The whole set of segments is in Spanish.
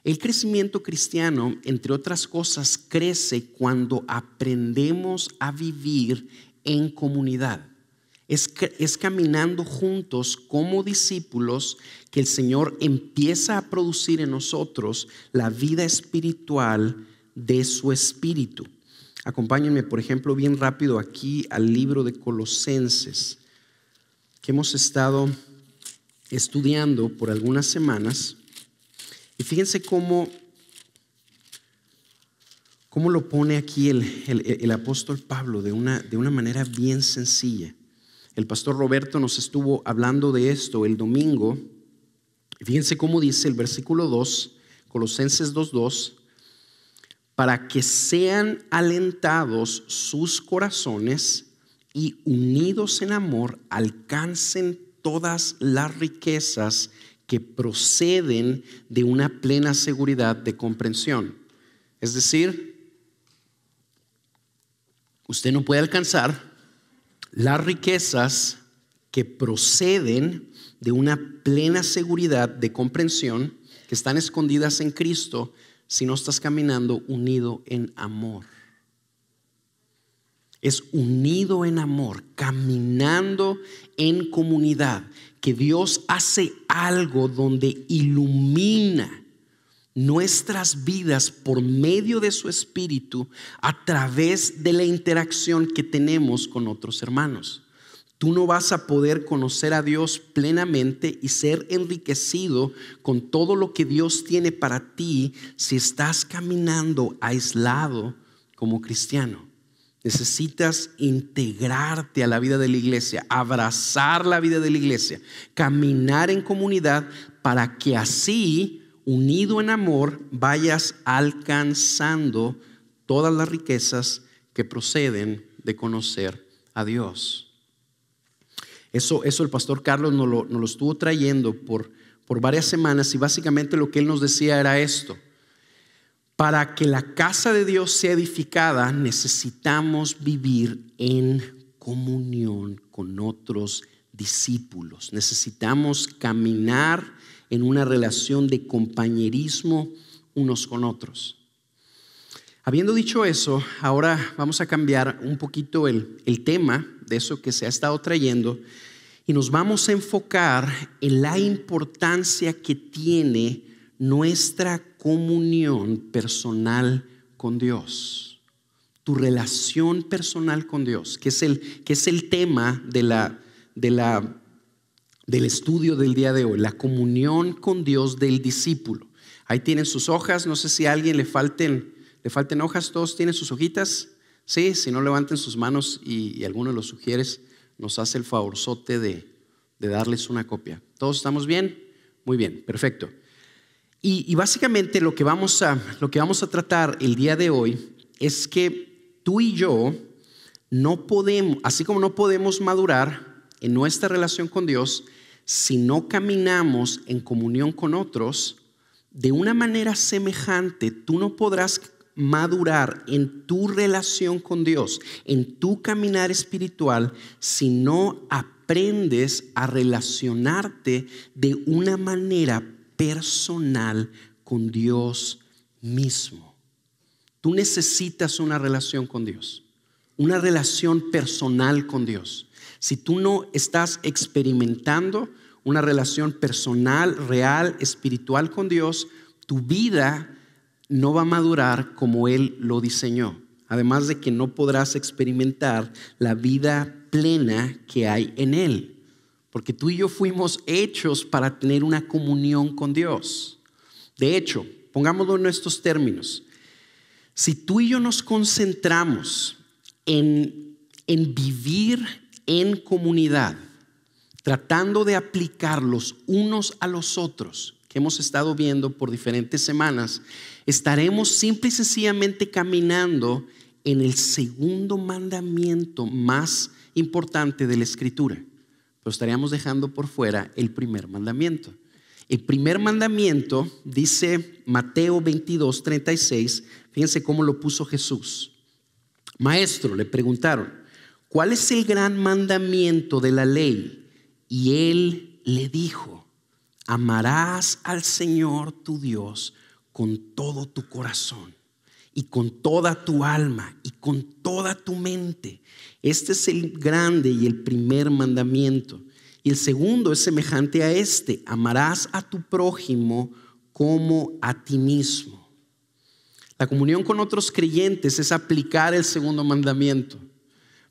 El crecimiento cristiano, entre otras cosas, crece cuando aprendemos a vivir en comunidad. Es caminando juntos como discípulos que el Señor empieza a producir en nosotros la vida espiritual de su Espíritu. Acompáñenme, por ejemplo, bien rápido aquí al libro de Colosenses, que hemos estado estudiando por algunas semanas. Y fíjense cómo lo pone aquí el apóstol Pablo de una manera bien sencilla. El pastor Roberto nos estuvo hablando de esto el domingo. Fíjense cómo dice el versículo 2, Colosenses 2:2, para que sean alentados sus corazones y unidos en amor alcancen todas las riquezas que proceden de una plena seguridad de comprensión. Es decir, usted no puede alcanzar las riquezas que proceden de una plena seguridad de comprensión, que están escondidas en Cristo, si no estás caminando unido en amor. Es unido en amor, caminando en comunidad, que Dios hace algo donde ilumina nuestras vidas por medio de su Espíritu a través de la interacción que tenemos con otros hermanos. Tú no vas a poder conocer a Dios plenamente y ser enriquecido con todo lo que Dios tiene para ti si estás caminando aislado como cristiano. Necesitas integrarte a la vida de la iglesia, abrazar la vida de la iglesia, caminar en comunidad para que así, unido en amor, vayas alcanzando todas las riquezas que proceden de conocer a Dios. Eso el pastor Carlos nos lo estuvo trayendo por varias semanas, y básicamente lo que él nos decía era esto: para que la casa de Dios sea edificada, necesitamos vivir en comunión con otros discípulos. Necesitamos caminar en una relación de compañerismo unos con otros. Habiendo dicho eso, ahora vamos a cambiar un poquito el tema de eso que se ha estado trayendo, y nos vamos a enfocar en la importancia que tiene nuestra comunión personal con Dios. Tu relación personal con Dios, que es el tema del estudio del día de hoy, la comunión con Dios del discípulo. Ahí tienen sus hojas, no sé si a alguien le falten hojas. ¿Todos tienen sus hojitas? Sí, si no, levanten sus manos y alguno de los sugieres nos hace el favorzote de darles una copia. ¿Todos estamos bien? Muy bien, perfecto. Y básicamente lo que vamos a tratar el día de hoy es que tú y yo no podemos, así como no podemos madurar en nuestra relación con Dios si no caminamos en comunión con otros, de una manera semejante tú no podrás madurar en tu relación con Dios, en tu caminar espiritual, si no aprendes a relacionarte de una manera personal con Dios mismo. Tú necesitas una relación con Dios, una relación personal con Dios. Si tú no estás experimentando una relación personal, real, espiritual con Dios, tu vida no va a madurar como Él lo diseñó. Además de que no podrás experimentar la vida plena que hay en Él. Porque tú y yo fuimos hechos para tener una comunión con Dios. De hecho, pongámoslo en estos términos. Si tú y yo nos concentramos en vivir en comunidad, tratando de aplicar los unos a los otros, que hemos estado viendo por diferentes semanas, estaremos simple y sencillamente caminando en el segundo mandamiento más importante de la Escritura. Pero estaríamos dejando por fuera el primer mandamiento. El primer mandamiento dice Mateo 22:36. Fíjense cómo lo puso Jesús. Maestro, le preguntaron, ¿cuál es el gran mandamiento de la ley? Y él le dijo, amarás al Señor tu Dios con todo tu corazón y con toda tu alma y con toda tu mente. Este es el grande y el primer mandamiento. Y el segundo es semejante a este: amarás a tu prójimo como a ti mismo. La comunión con otros creyentes es aplicar el segundo mandamiento.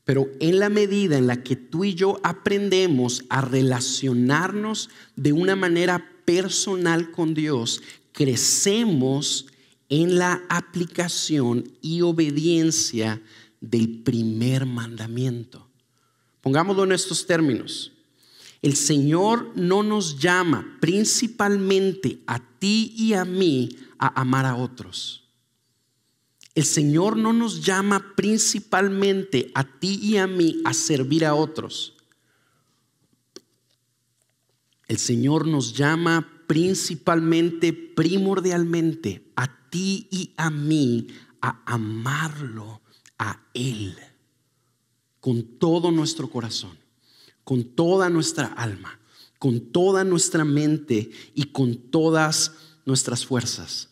Pero en la medida en la que tú y yo aprendemos a relacionarnos de una manera personal con Dios, crecemos en la aplicación y obediencia del primer mandamiento. Pongámoslo en estos términos. El Señor no nos llama principalmente a ti y a mí a amar a otros. El Señor no nos llama principalmente a ti y a mí a servir a otros. El Señor nos llama principalmente, primordialmente, a ti y a mí a amarlo a Él con todo nuestro corazón, con toda nuestra alma, con toda nuestra mente y con todas nuestras fuerzas.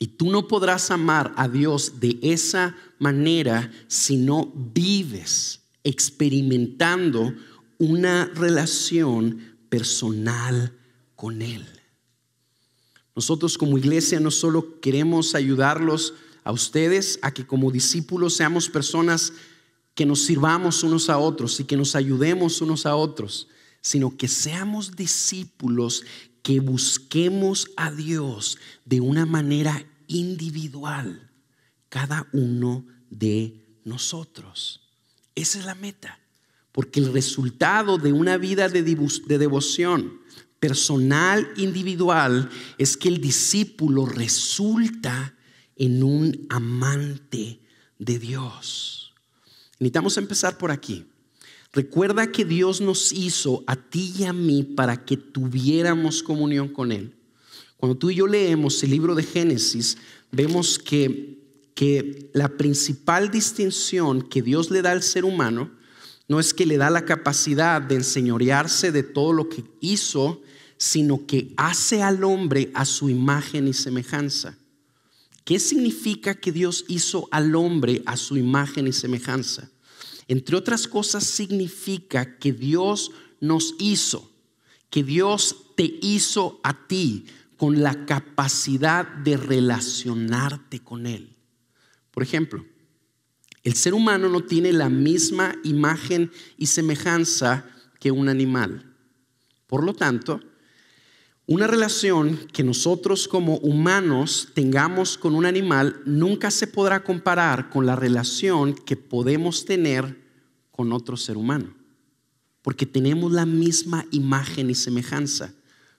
Y tú no podrás amar a Dios de esa manera si no vives experimentando una relación personal con Él. Nosotros como iglesia no solo queremos ayudarlos a ustedes a que como discípulos seamos personas que nos sirvamos unos a otros y que nos ayudemos unos a otros, sino que seamos discípulos que busquemos a Dios de una manera individual, cada uno de nosotros. Esa es la meta, porque el resultado de una vida de devoción personal, individual, es que el discípulo resulta en un amante de Dios. Necesitamos empezar por aquí. Recuerda que Dios nos hizo a ti y a mí para que tuviéramos comunión con Él. Cuando tú y yo leemos el libro de Génesis, vemos que la principal distinción que Dios le da al ser humano no es que le da la capacidad de enseñorearse de todo lo que hizo, sino que hace al hombre a su imagen y semejanza. ¿Qué significa que Dios hizo al hombre a su imagen y semejanza? Entre otras cosas, significa que Dios nos hizo, que Dios te hizo a ti con la capacidad de relacionarte con Él. Por ejemplo, el ser humano no tiene la misma imagen y semejanza que un animal. Por lo tanto, una relación que nosotros como humanos tengamos con un animal nunca se podrá comparar con la relación que podemos tener con otro ser humano, porque tenemos la misma imagen y semejanza.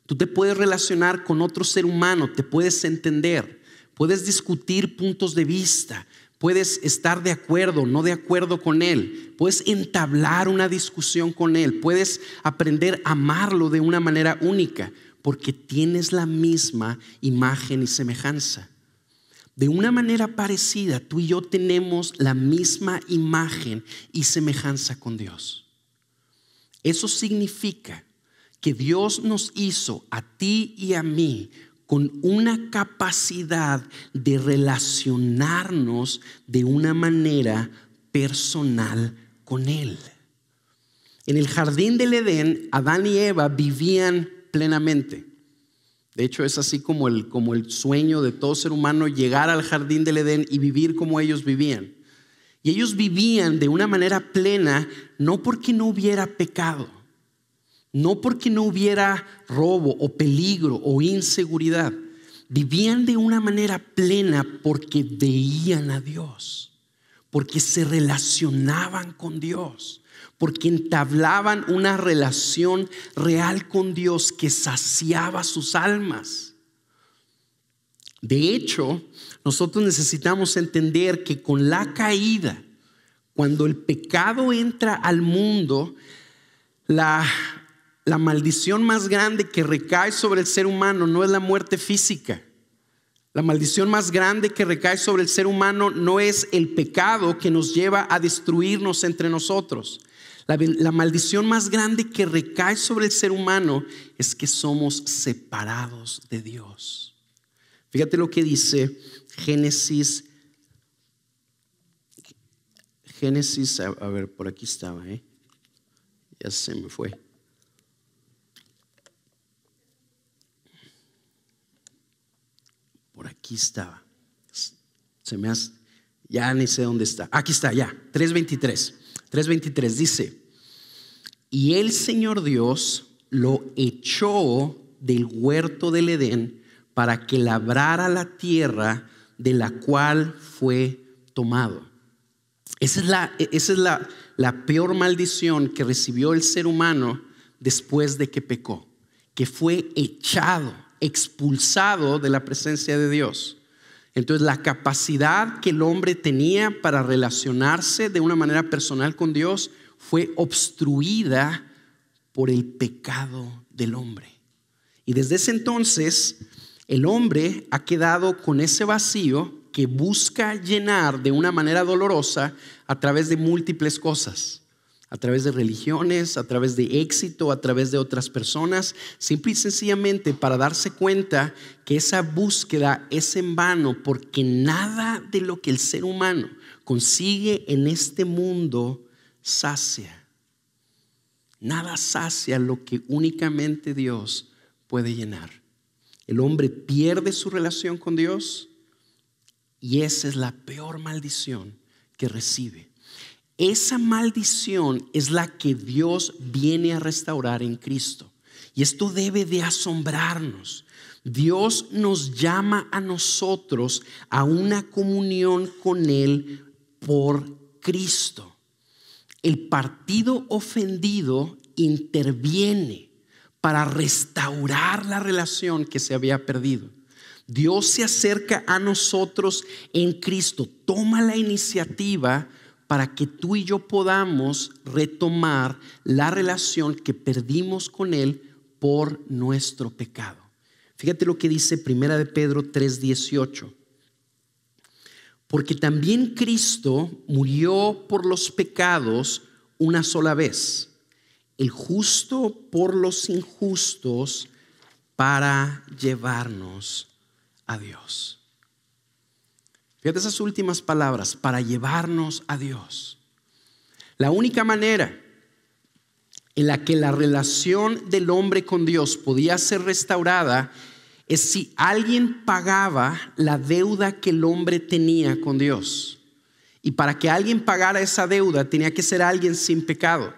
Tú te puedes relacionar con otro ser humano, te puedes entender, puedes discutir puntos de vista, puedes estar de acuerdo, no de acuerdo con él, puedes entablar una discusión con él, puedes aprender a amarlo de una manera única, porque tienes la misma imagen y semejanza. De una manera parecida, tú y yo tenemos la misma imagen y semejanza con Dios. Eso significa que Dios nos hizo a ti y a mí con una capacidad de relacionarnos de una manera personal con Él. En el jardín del Edén, Adán y Eva vivían plenamente. De hecho, es así como el sueño de todo ser humano, llegar al jardín del Edén y vivir como ellos vivían. Y ellos vivían de una manera plena, no porque no hubiera pecado, no porque no hubiera robo o peligro o inseguridad. Vivían de una manera plena porque veían a Dios, porque se relacionaban con Dios, porque entablaban una relación real con Dios que saciaba sus almas. De hecho, nosotros necesitamos entender que con la caída, cuando el pecado entra al mundo, la maldición más grande que recae sobre el ser humano no es la muerte física. La maldición más grande que recae sobre el ser humano no es el pecado que nos lleva a destruirnos entre nosotros. La maldición más grande que recae sobre el ser humano es que somos separados de Dios. Fíjate lo que dice Génesis, a ver, por aquí estaba, ya se me fue. Por aquí estaba. Ya ni sé dónde está. Aquí está, ya. 3:23 dice: y el Señor Dios lo echó del huerto del Edén para que labrara la tierra de la cual fue tomado. Esa es la peor maldición que recibió el ser humano después de que pecó, que fue echado, expulsado de la presencia de Dios. Entonces la capacidad que el hombre tenía para relacionarse de una manera personal con Dios fue obstruida por el pecado del hombre. Y desde ese entonces el hombre ha quedado con ese vacío que busca llenar de una manera dolorosa a través de múltiples cosas, a través de religiones, a través de éxito, a través de otras personas, simple y sencillamente para darse cuenta que esa búsqueda es en vano, porque nada de lo que el ser humano consigue en este mundo sacia. Nada sacia lo que únicamente Dios puede llenar. El hombre pierde su relación con Dios y esa es la peor maldición que recibe. Esa maldición es la que Dios viene a restaurar en Cristo. Y esto debe de asombrarnos. Dios nos llama a nosotros a una comunión con Él por Cristo. El partido ofendido interviene para restaurar la relación que se había perdido. Dios se acerca a nosotros en Cristo, toma la iniciativa para que tú y yo podamos retomar la relación que perdimos con Él por nuestro pecado. Fíjate lo que dice 1 de Pedro 3:18. Porque también Cristo murió por los pecados una sola vez, el justo por los injustos, para llevarnos a Dios. Fíjate esas últimas palabras: para llevarnos a Dios. La única manera en la que la relación del hombre con Dios podía ser restaurada es si alguien pagaba la deuda que el hombre tenía con Dios. Y para que alguien pagara esa deuda tenía que ser alguien sin pecado.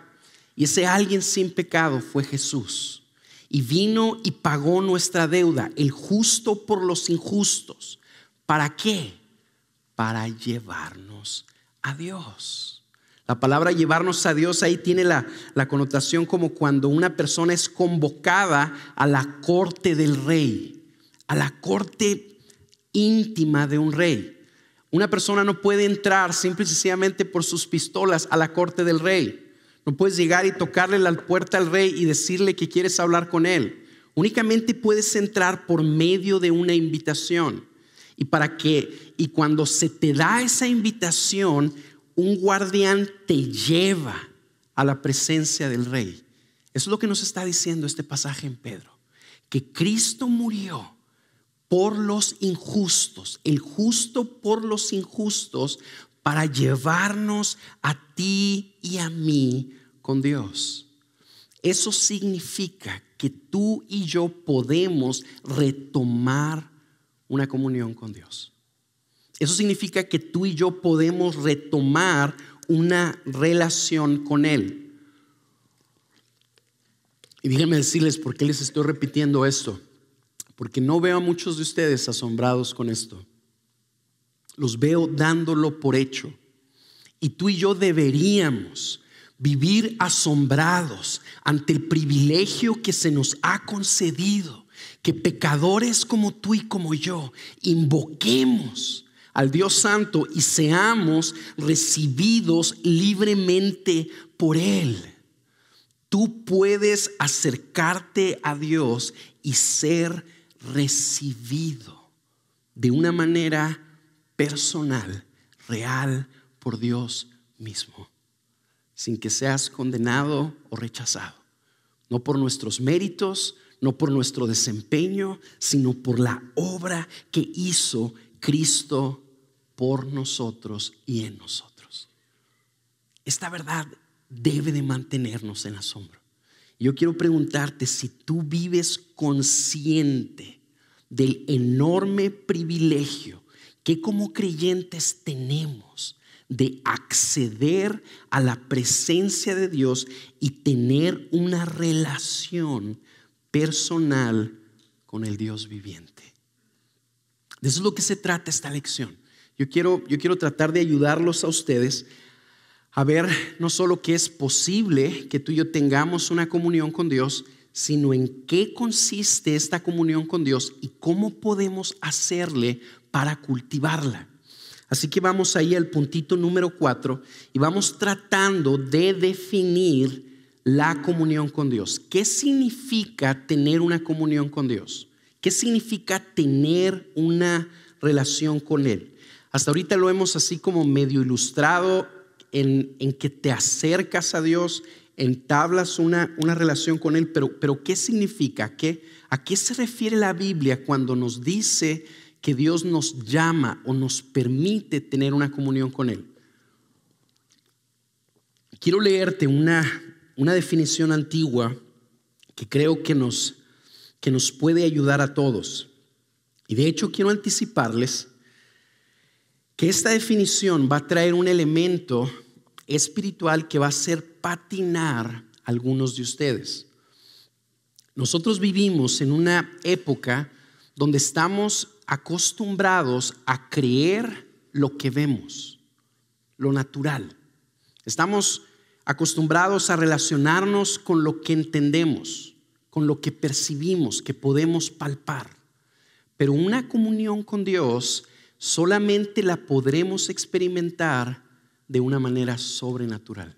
Y ese alguien sin pecado fue Jesús. Y vino y pagó nuestra deuda, el justo por los injustos. ¿Para qué? Para llevarnos a Dios. La palabra llevarnos a Dios ahí tiene la connotación como cuando una persona es convocada a la corte del rey, a la corte íntima de un rey. Una persona no puede entrar simple y sencillamente por sus pistolas a la corte del rey. No puedes llegar y tocarle la puerta al rey y decirle que quieres hablar con él. Únicamente puedes entrar por medio de una invitación. Y cuando se te da esa invitación, un guardián te lleva a la presencia del rey. Eso es lo que nos está diciendo este pasaje en Pedro, que Cristo murió por los injustos, el justo por los injustos, para llevarnos a ti y a mí con Dios. Eso significa que tú y yo podemos retomar una comunión con Dios. Eso significa que tú y yo podemos retomar una relación con Él. Y déjenme decirles por qué les estoy repitiendo esto. Porque no veo a muchos de ustedes asombrados con esto. Los veo dándolo por hecho. Y tú y yo deberíamos vivir asombrados ante el privilegio que se nos ha concedido, que pecadores como tú y como yo invoquemos al Dios Santo y seamos recibidos libremente por Él. Tú puedes acercarte a Dios y ser recibido de una manera personal, real, por Dios mismo, sin que seas condenado o rechazado, no por nuestros méritos, no por nuestro desempeño, sino por la obra que hizo Cristo por nosotros y en nosotros. Esta verdad debe de mantenernos en asombro. Yo quiero preguntarte si tú vives consciente del enorme privilegio que como creyentes tenemos de acceder a la presencia de Dios y tener una relación personal con el Dios viviente. De eso es lo que se trata esta lección. Yo quiero tratar de ayudarlos a ustedes a ver no solo que es posible que tú y yo tengamos una comunión con Dios, sino en qué consiste esta comunión con Dios y cómo podemos hacerle para cultivarla. Así que vamos ahí al puntito número 4 y vamos tratando de definir la comunión con Dios. ¿Qué significa tener una comunión con Dios? ¿Qué significa tener una relación con Él? Hasta ahorita lo hemos así como medio ilustrado en que te acercas a Dios, entablas una relación con Él, pero ¿qué significa? ¿A qué se refiere la Biblia cuando nos dice que Dios nos llama o nos permite tener una comunión con Él? Quiero leerte una definición antigua que creo que nos puede ayudar a todos. Y de hecho quiero anticiparles que esta definición va a traer un elemento espiritual que va a hacer patinar a algunos de ustedes. Nosotros vivimos en una época donde estamos acostumbrados a creer lo que vemos, lo natural. Estamos acostumbrados a relacionarnos con lo que entendemos, con lo que percibimos, que podemos palpar. Pero una comunión con Dios solamente la podremos experimentar de una manera sobrenatural,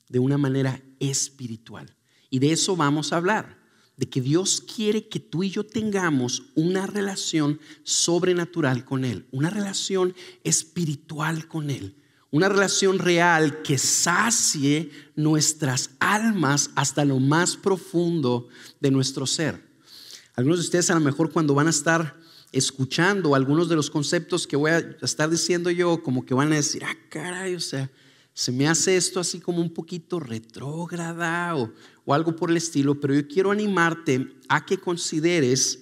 de una manera espiritual. Y de eso vamos a hablar, de que Dios quiere que tú y yo tengamos una relación sobrenatural con Él, una relación espiritual con Él, una relación real que sacie nuestras almas hasta lo más profundo de nuestro ser. Algunos de ustedes a lo mejor cuando van a estar escuchando algunos de los conceptos que voy a estar diciendo yo, como que van a decir, caray, o sea, se me hace esto así como un poquito retrógrada o algo por el estilo, pero yo quiero animarte a que consideres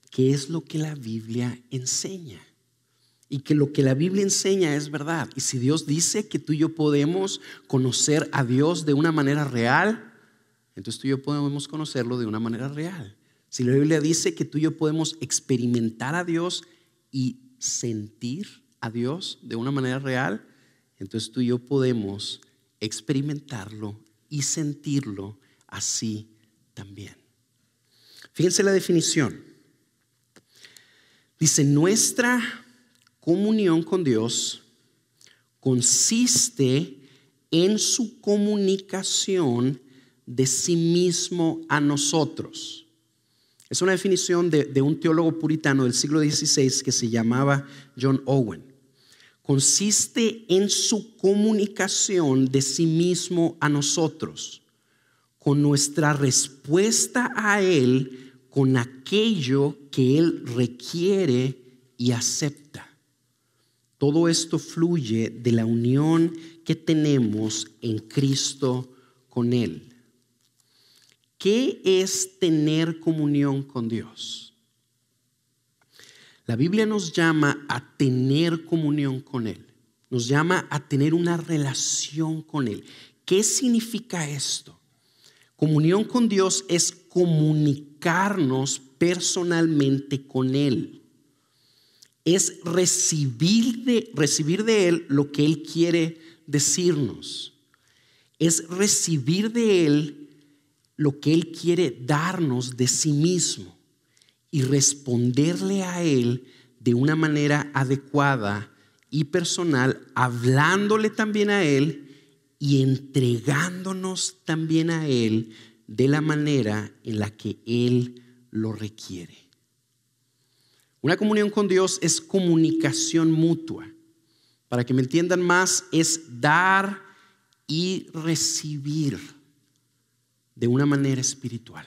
qué es lo que la Biblia enseña y que lo que la Biblia enseña es verdad. Y si Dios dice que tú y yo podemos conocer a Dios de una manera real, entonces tú y yo podemos conocerlo de una manera real. Si la Biblia dice que tú y yo podemos experimentar a Dios y sentir a Dios de una manera real, entonces tú y yo podemos experimentarlo y sentirlo así también. Fíjense la definición. Dice, nuestra comunión con Dios consiste en su comunicación de sí mismo a nosotros. Es una definición de un teólogo puritano del siglo XVI que se llamaba John Owen. Consiste en su comunicación de sí mismo a nosotros, con nuestra respuesta a Él, con aquello que Él requiere y acepta. Todo esto fluye de la unión que tenemos en Cristo con Él. ¿Qué es tener comunión con Dios? La Biblia nos llama a tener comunión con Él. Nos llama a tener una relación con Él. ¿Qué significa esto? Comunión con Dios es comunicarnos personalmente con Él. Es recibir de Él lo que Él quiere decirnos. Es recibir de Él lo que Él quiere darnos de sí mismo y responderle a Él de una manera adecuada y personal, hablándole también a Él y entregándonos también a Él de la manera en la que Él lo requiere. Una comunión con Dios es comunicación mutua. Para que me entiendan más, es dar y recibir de una manera espiritual.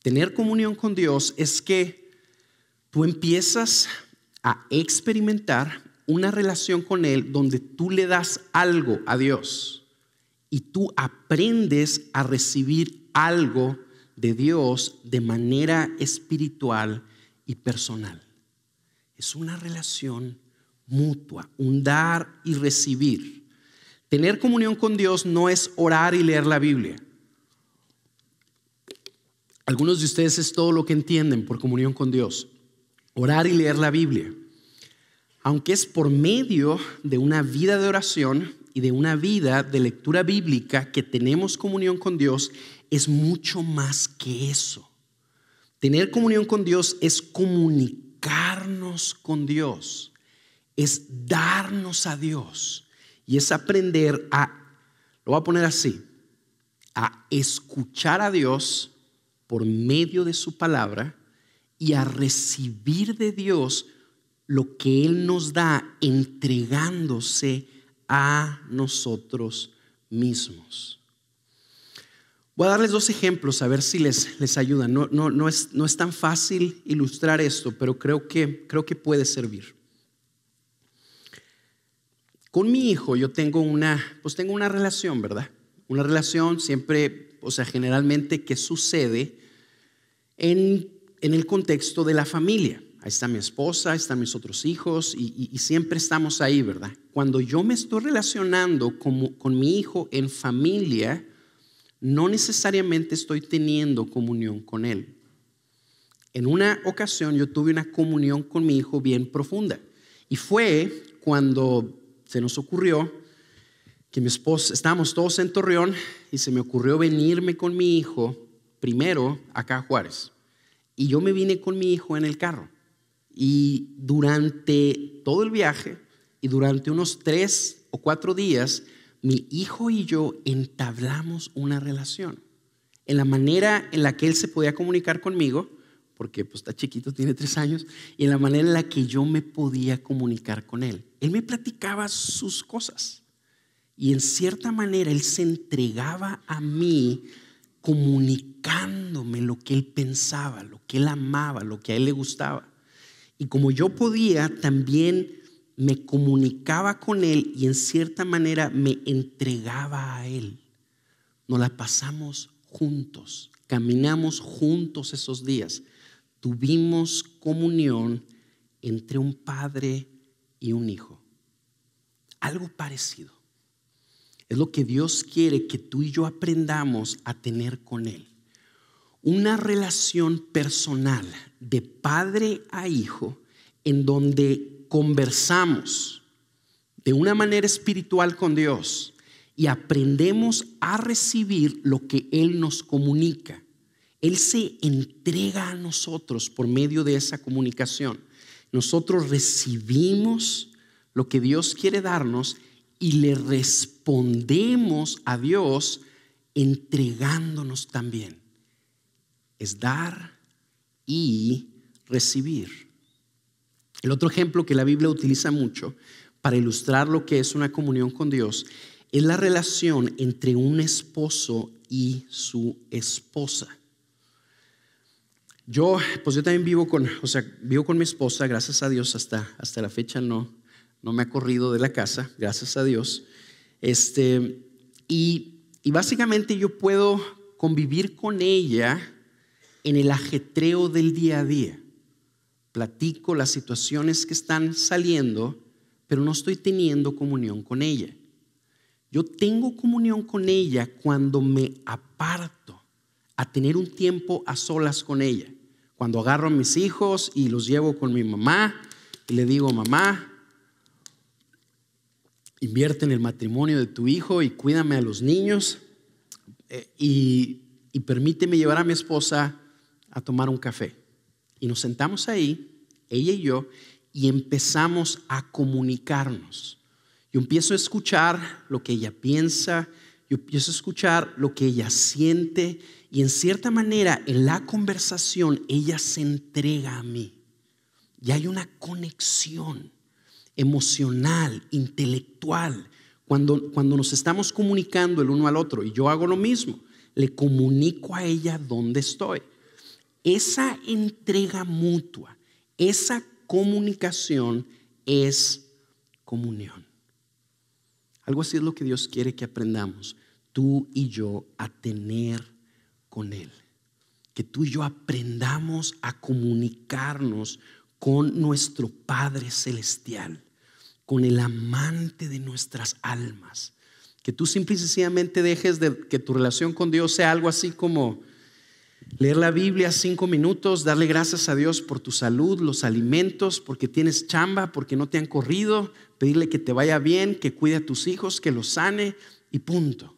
Tener comunión con Dios es que tú empiezas a experimentar una relación con Él donde tú le das algo a Dios y tú aprendes a recibir algo de Dios de manera espiritual y personal. Es una relación mutua, un dar y recibir. Tener comunión con Dios no es orar y leer la Biblia. Algunos de ustedes es todo lo que entienden por comunión con Dios. Orar y leer la Biblia. Aunque es por medio de una vida de oración y de una vida de lectura bíblica que tenemos comunión con Dios, es mucho más que eso. Tener comunión con Dios es comunicarnos con Dios, es darnos a Dios y es aprender lo voy a poner así, a escuchar a Dios por medio de su palabra y a recibir de Dios lo que Él nos da entregándose a nosotros mismos. Voy a darles 2 ejemplos a ver si les ayudan. No es tan fácil ilustrar esto, pero creo que puede servir. Con mi hijo yo tengo una relación, ¿verdad? Una relación siempre, generalmente que sucede en el contexto de la familia. Ahí está mi esposa, ahí están mis otros hijos y siempre estamos ahí, ¿verdad? Cuando yo me estoy relacionando con mi hijo en familia, no necesariamente estoy teniendo comunión con él. En una ocasión yo tuve una comunión con mi hijo bien profunda y fue cuando se nos ocurrió que mi esposa, estábamos todos en Torreón y se me ocurrió venirme con mi hijo primero acá a Juárez. Y yo me vine con mi hijo en el carro. Y durante todo el viaje y durante unos 3 o 4 días, mi hijo y yo entablamos una relación. En la manera en la que él se podía comunicar conmigo, porque pues está chiquito, tiene 3 años, y en la manera en la que yo me podía comunicar con él. Él me platicaba sus cosas y en cierta manera él se entregaba a mí comunicándome lo que él pensaba, lo que él amaba, lo que a él le gustaba. Y como yo podía, también me comunicaba con él y en cierta manera me entregaba a él. Nos la pasamos juntos, caminamos juntos esos días. Tuvimos comunión entre un padre y un hijo. Algo parecido. Es lo que Dios quiere que tú y yo aprendamos a tener con Él. Una relación personal de padre a hijo en donde conversamos de una manera espiritual con Dios y aprendemos a recibir lo que Él nos comunica. Él se entrega a nosotros por medio de esa comunicación. Nosotros recibimos lo que Dios quiere darnos y le respondemos a Dios entregándonos también. Es dar y recibir. El otro ejemplo que la Biblia utiliza mucho para ilustrar lo que es una comunión con Dios es la relación entre un esposo y su esposa. Yo también vivo con mi esposa, gracias a Dios, hasta la fecha no me ha corrido de la casa, gracias a Dios. Y básicamente yo puedo convivir con ella en el ajetreo del día a día. Platico las situaciones que están saliendo, pero no estoy teniendo comunión con ella. Yo tengo comunión con ella cuando me aparto a tener un tiempo a solas con ella. Cuando agarro a mis hijos y los llevo con mi mamá y le digo: mamá, invierte en el matrimonio de tu hijo y cuídame a los niños y permíteme llevar a mi esposa a tomar un café. Y nos sentamos ahí, ella y yo, y empezamos a comunicarnos. Yo empiezo a escuchar lo que ella piensa, yo empiezo a escuchar lo que ella siente, y en cierta manera en la conversación ella se entrega a mí. Y hay una conexión emocional, intelectual, cuando nos estamos comunicando el uno al otro. Y yo hago lo mismo, le comunico a ella dónde estoy. esa entrega mutua, esa comunicación es comunión. Algo así es lo que Dios quiere que aprendamos, tú y yo, a tener con Él. Que tú y yo aprendamos a comunicarnos con nuestro Padre Celestial, con el amante de nuestras almas. Que tú simple y sencillamente dejes de que tu relación con Dios sea algo así como leer la Biblia 5 minutos, darle gracias a Dios por tu salud, los alimentos, porque tienes chamba, porque no te han corrido, pedirle que te vaya bien, que cuide a tus hijos, que los sane y punto.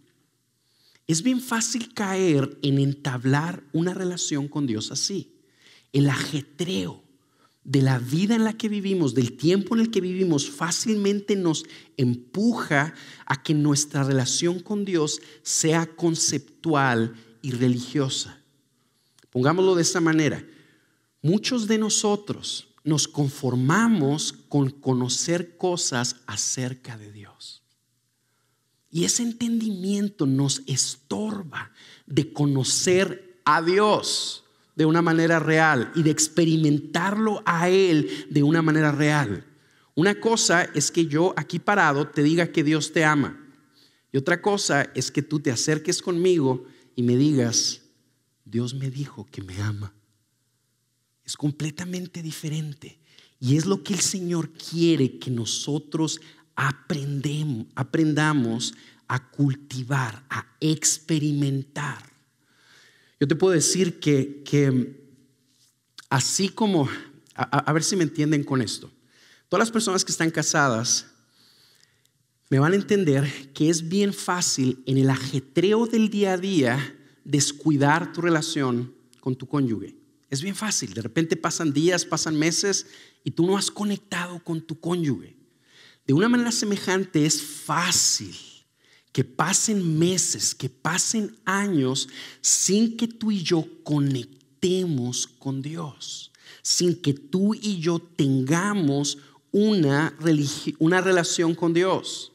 Es bien fácil caer en entablar una relación con Dios así. El ajetreo de la vida en la que vivimos, del tiempo en el que vivimos, fácilmente nos empuja a que nuestra relación con Dios sea conceptual y religiosa. Pongámoslo de esta manera. Muchos de nosotros nos conformamos con conocer cosas acerca de Dios. Y ese entendimiento nos estorba de conocer a Dios de una manera real y de experimentarlo a Él de una manera real. Una cosa es que yo aquí parado te diga que Dios te ama. Y otra cosa es que tú te acerques conmigo y me digas, Dios me dijo que me ama. Es completamente diferente. Y es lo que el Señor quiere que nosotros aprendamos a cultivar, a experimentar. Yo te puedo decir que así como, a ver si me entienden con esto. Todas las personas que están casadas me van a entender que es bien fácil en el ajetreo del día a día descuidar tu relación con tu cónyuge. Es bien fácil. De repente pasan días, pasan meses y tú no has conectado con tu cónyuge. De una manera semejante es fácil que pasen meses, que pasen años sin que tú y yo conectemos con Dios, sin que tú y yo tengamos una relación con Dios.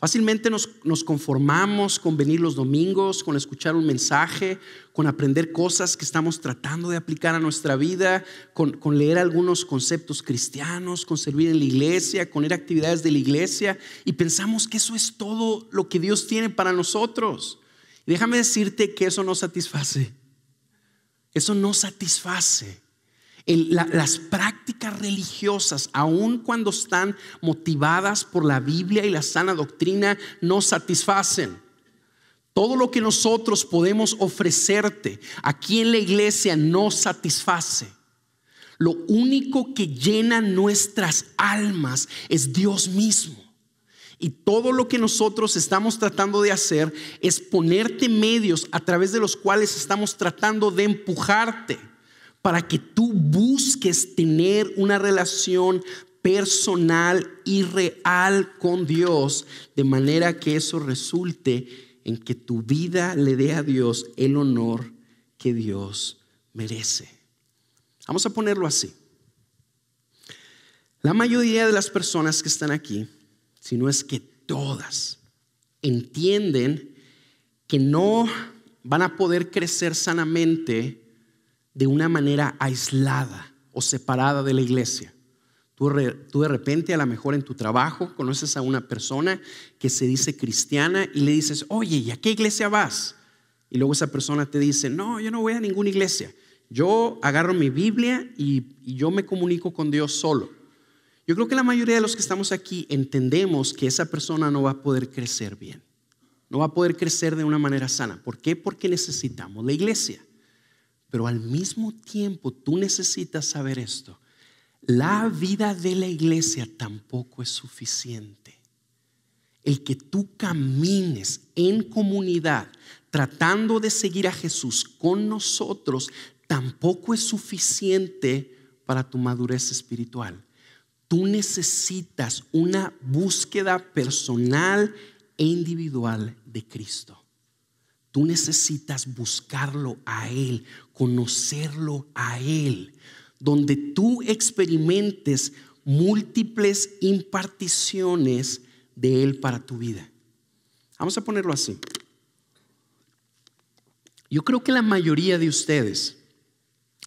Fácilmente nos conformamos con venir los domingos, con escuchar un mensaje, con aprender cosas que estamos tratando de aplicar a nuestra vida, con leer algunos conceptos cristianos, con servir en la iglesia, con ir a actividades de la iglesia, y pensamos que eso es todo lo que Dios tiene para nosotros. Y déjame decirte que eso no satisface. Eso no satisface. Las prácticas religiosas, aun cuando están motivadas por la Biblia y la sana doctrina, no satisfacen. Todo lo que nosotros podemos ofrecerte aquí en la iglesia no satisface. Lo único que llena nuestras almas es Dios mismo. Y todo lo que nosotros estamos tratando de hacer es ponerte medios a través de los cuales estamos tratando de empujarte para que tú busques tener una relación personal y real con Dios, de manera que eso resulte en que tu vida le dé a Dios el honor que Dios merece. Vamos a ponerlo así. La mayoría de las personas que están aquí, si no es que todas, entienden que no van a poder crecer sanamente de una manera aislada o separada de la iglesia. Tú de repente, a lo mejor en tu trabajo, conoces a una persona que se dice cristiana y le dices, oye, ¿y a qué iglesia vas? Y luego esa persona te dice, no, yo no voy a ninguna iglesia. Yo agarro mi Biblia y yo me comunico con Dios solo. Yo creo que la mayoría de los que estamos aquí entendemos que esa persona no va a poder crecer bien. No va a poder crecer de una manera sana. ¿Por qué? Porque necesitamos la iglesia. Pero al mismo tiempo tú necesitas saber esto. La vida de la iglesia tampoco es suficiente. El que tú camines en comunidad tratando de seguir a Jesús con nosotros tampoco es suficiente para tu madurez espiritual. Tú necesitas una búsqueda personal e individual de Cristo. Tú necesitas buscarlo a Él, conocerlo a Él, donde tú experimentes múltiples imparticiones de Él para tu vida. Vamos a ponerlo así. Yo creo que la mayoría de ustedes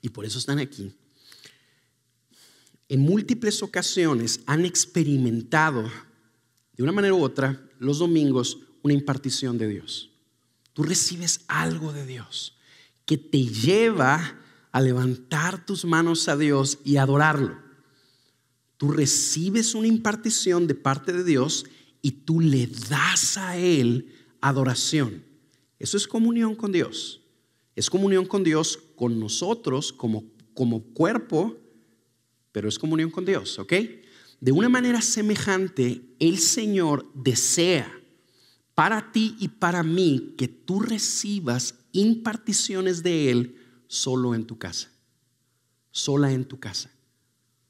y por eso están aquí, en múltiples ocasiones han experimentado de una manera u otra los domingos una impartición de Dios. Tú recibes algo de Dios que te lleva a levantar tus manos a Dios y adorarlo. Tú recibes una impartición de parte de Dios y tú le das a Él adoración. Eso es comunión con Dios. Es comunión con Dios, con nosotros como cuerpo, pero es comunión con Dios, ¿ok? De una manera semejante, el Señor desea para ti y para mí que tú recibas imparticiones de Él solo en tu casa, sola en tu casa,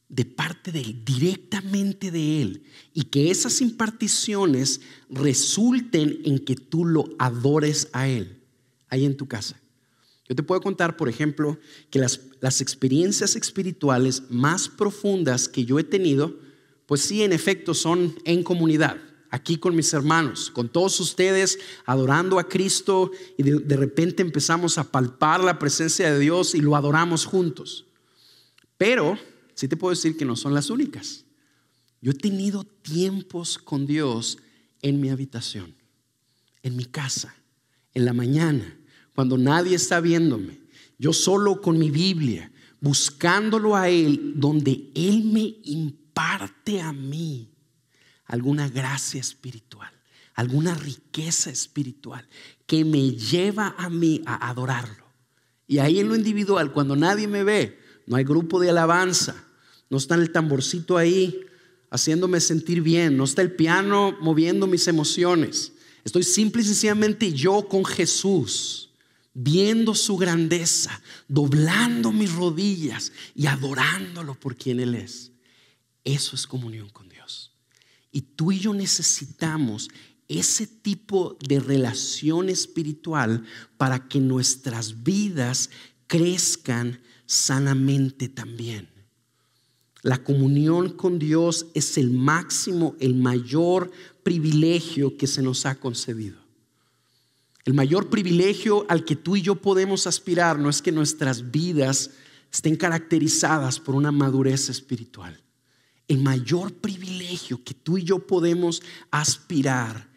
de parte de Él, directamente de Él, y que esas imparticiones resulten en que tú lo adores a Él, ahí en tu casa. Yo te puedo contar, por ejemplo, que las experiencias espirituales más profundas que yo he tenido, pues sí, en efecto, son en comunidad, aquí con mis hermanos, con todos ustedes, adorando a Cristo, y de repente empezamos a palpar la presencia de Dios y lo adoramos juntos. Pero sí te puedo decir que no son las únicas. Yo he tenido tiempos con Dios en mi habitación, en mi casa, en la mañana, cuando nadie está viéndome, yo solo con mi Biblia, buscándolo a Él, donde Él me imparte a mí alguna gracia espiritual, alguna riqueza espiritual que me lleva a mí a adorarlo. Y ahí en lo individual, cuando nadie me ve, no hay grupo de alabanza, no está el tamborcito ahí haciéndome sentir bien, no está el piano moviendo mis emociones. Estoy simple y sencillamente yo con Jesús, viendo su grandeza, doblando mis rodillas y adorándolo por quien Él es. Eso es comunión con Dios. Y tú y yo necesitamos ese tipo de relación espiritual para que nuestras vidas crezcan sanamente también. La comunión con Dios es el máximo, el mayor privilegio que se nos ha concedido. El mayor privilegio al que tú y yo podemos aspirar no es que nuestras vidas estén caracterizadas por una madurez espiritual. El mayor privilegio que tú y yo podemos aspirar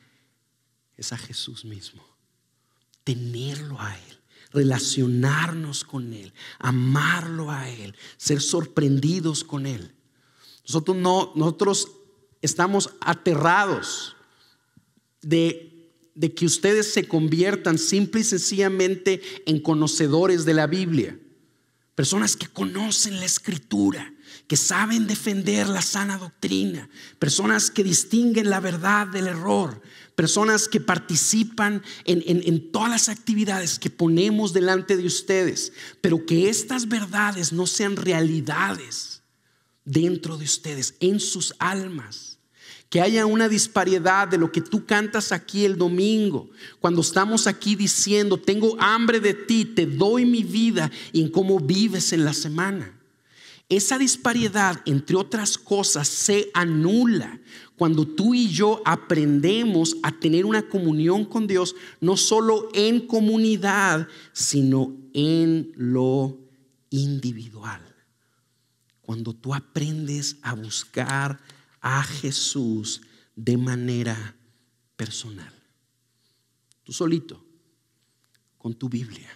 es a Jesús mismo. Tenerlo a Él, relacionarnos con Él, amarlo a Él, ser sorprendidos con Él. Nosotros estamos aterrados de que ustedes se conviertan simple y sencillamente en conocedores de la Biblia. Personas que conocen la Escritura, que saben defender la sana doctrina, personas que distinguen la verdad del error, personas que participan en todas las actividades que ponemos delante de ustedes, pero que estas verdades no sean realidades dentro de ustedes, en sus almas. Que haya una disparidad de lo que tú cantas aquí el domingo, cuando estamos aquí diciendo: tengo hambre de ti, te doy mi vida, y en cómo vives en la semana. Esa disparidad, entre otras cosas, se anula cuando tú y yo aprendemos a tener una comunión con Dios, no solo en comunidad, sino en lo individual. Cuando tú aprendes a buscar a Jesús de manera personal, tú solito, con tu Biblia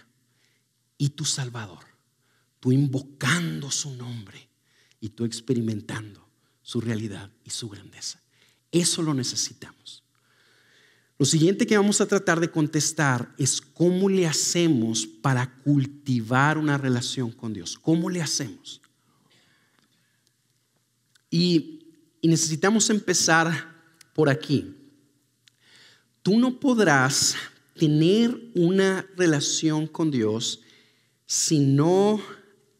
y tu Salvador, tú invocando su nombre y tú experimentando su realidad y su grandeza. Eso lo necesitamos. Lo siguiente que vamos a tratar de contestar es cómo le hacemos para cultivar una relación con Dios. ¿Cómo le hacemos? Y necesitamos empezar por aquí. Tú no podrás tener una relación con Dios si no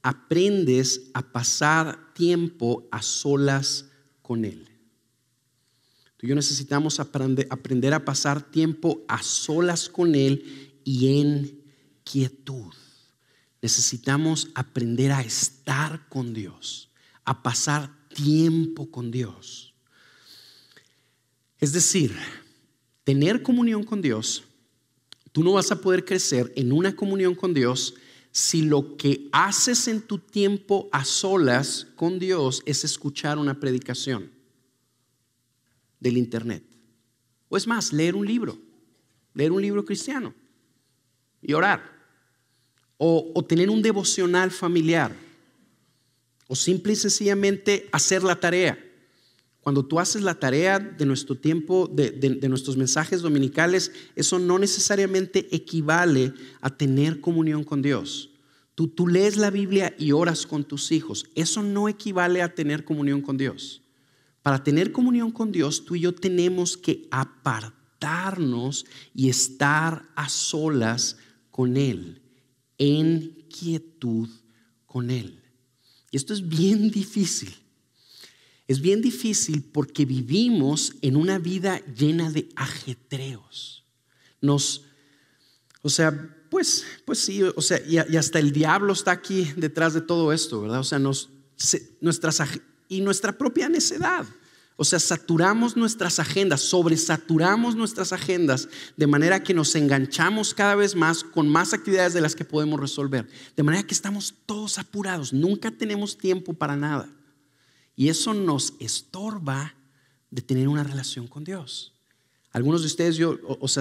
aprendes a pasar tiempo a solas con Él. Tú y yo necesitamos aprender a pasar tiempo a solas con Él y en quietud. Necesitamos aprender a estar con Dios, a pasar tiempo con Dios. Es decir, tener comunión con Dios, tú no vas a poder crecer en una comunión con Dios si lo que haces en tu tiempo a solas con Dios es escuchar una predicación del internet? O es más, leer un libro cristiano y orar. O tener un devocional familiar. O simple y sencillamente hacer la tarea. Cuando tú haces la tarea de nuestro tiempo, de nuestros mensajes dominicales, eso no necesariamente equivale a tener comunión con Dios. Tú lees la Biblia y oras con tus hijos. Eso no equivale a tener comunión con Dios. Para tener comunión con Dios, tú y yo tenemos que apartarnos y estar a solas con Él, en quietud con Él. Y esto es bien difícil. Es bien difícil porque vivimos en una vida llena de ajetreos. Pues sí, y hasta el diablo está aquí detrás de todo esto, ¿verdad? Nuestra propia necedad. Saturamos nuestras agendas, sobresaturamos nuestras agendas de manera que nos enganchamos cada vez más con más actividades de las que podemos resolver. De manera que estamos todos apurados, nunca tenemos tiempo para nada. Y eso nos estorba de tener una relación con Dios. Algunos de ustedes,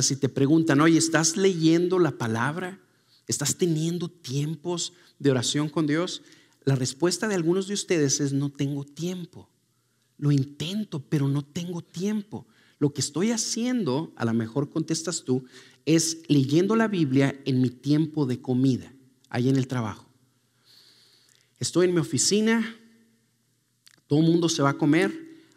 si te preguntan, oye, ¿estás leyendo la palabra? ¿Estás teniendo tiempos de oración con Dios? La respuesta de algunos de ustedes es: no tengo tiempo. Lo intento, pero no tengo tiempo. Lo que estoy haciendo, a lo mejor contestas tú, es leyendo la Biblia en mi tiempo de comida, ahí en el trabajo. Estoy en mi oficina, todo el mundo se va a comer,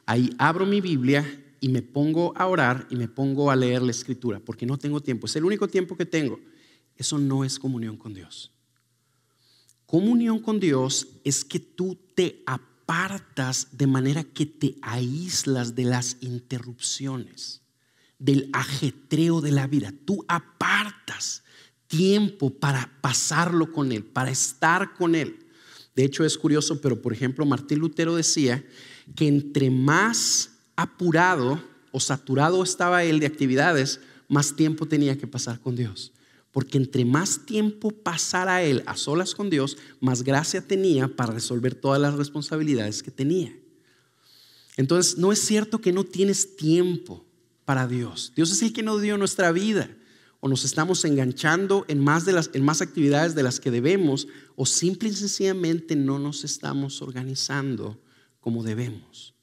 ahí abro mi Biblia y me pongo a orar y me pongo a leer la Escritura, porque no tengo tiempo. Es el único tiempo que tengo. Eso no es comunión con Dios. Comunión con Dios es que tú te apartas de manera que te aíslas de las interrupciones, del ajetreo de la vida. Tú apartas tiempo para pasarlo con Él, para estar con Él. De hecho, es curioso, pero por ejemplo, Martín Lutero decía que entre más apurado o saturado estaba él de actividades, más tiempo tenía que pasar con Dios. Porque entre más tiempo pasara él a solas con Dios, más gracia tenía para resolver todas las responsabilidades que tenía. Entonces, no es cierto que no tienes tiempo para Dios. Dios es el que nos dio nuestra vida. O nos estamos enganchando en más actividades de las que debemos, o simple y sencillamente no nos estamos organizando como debemos.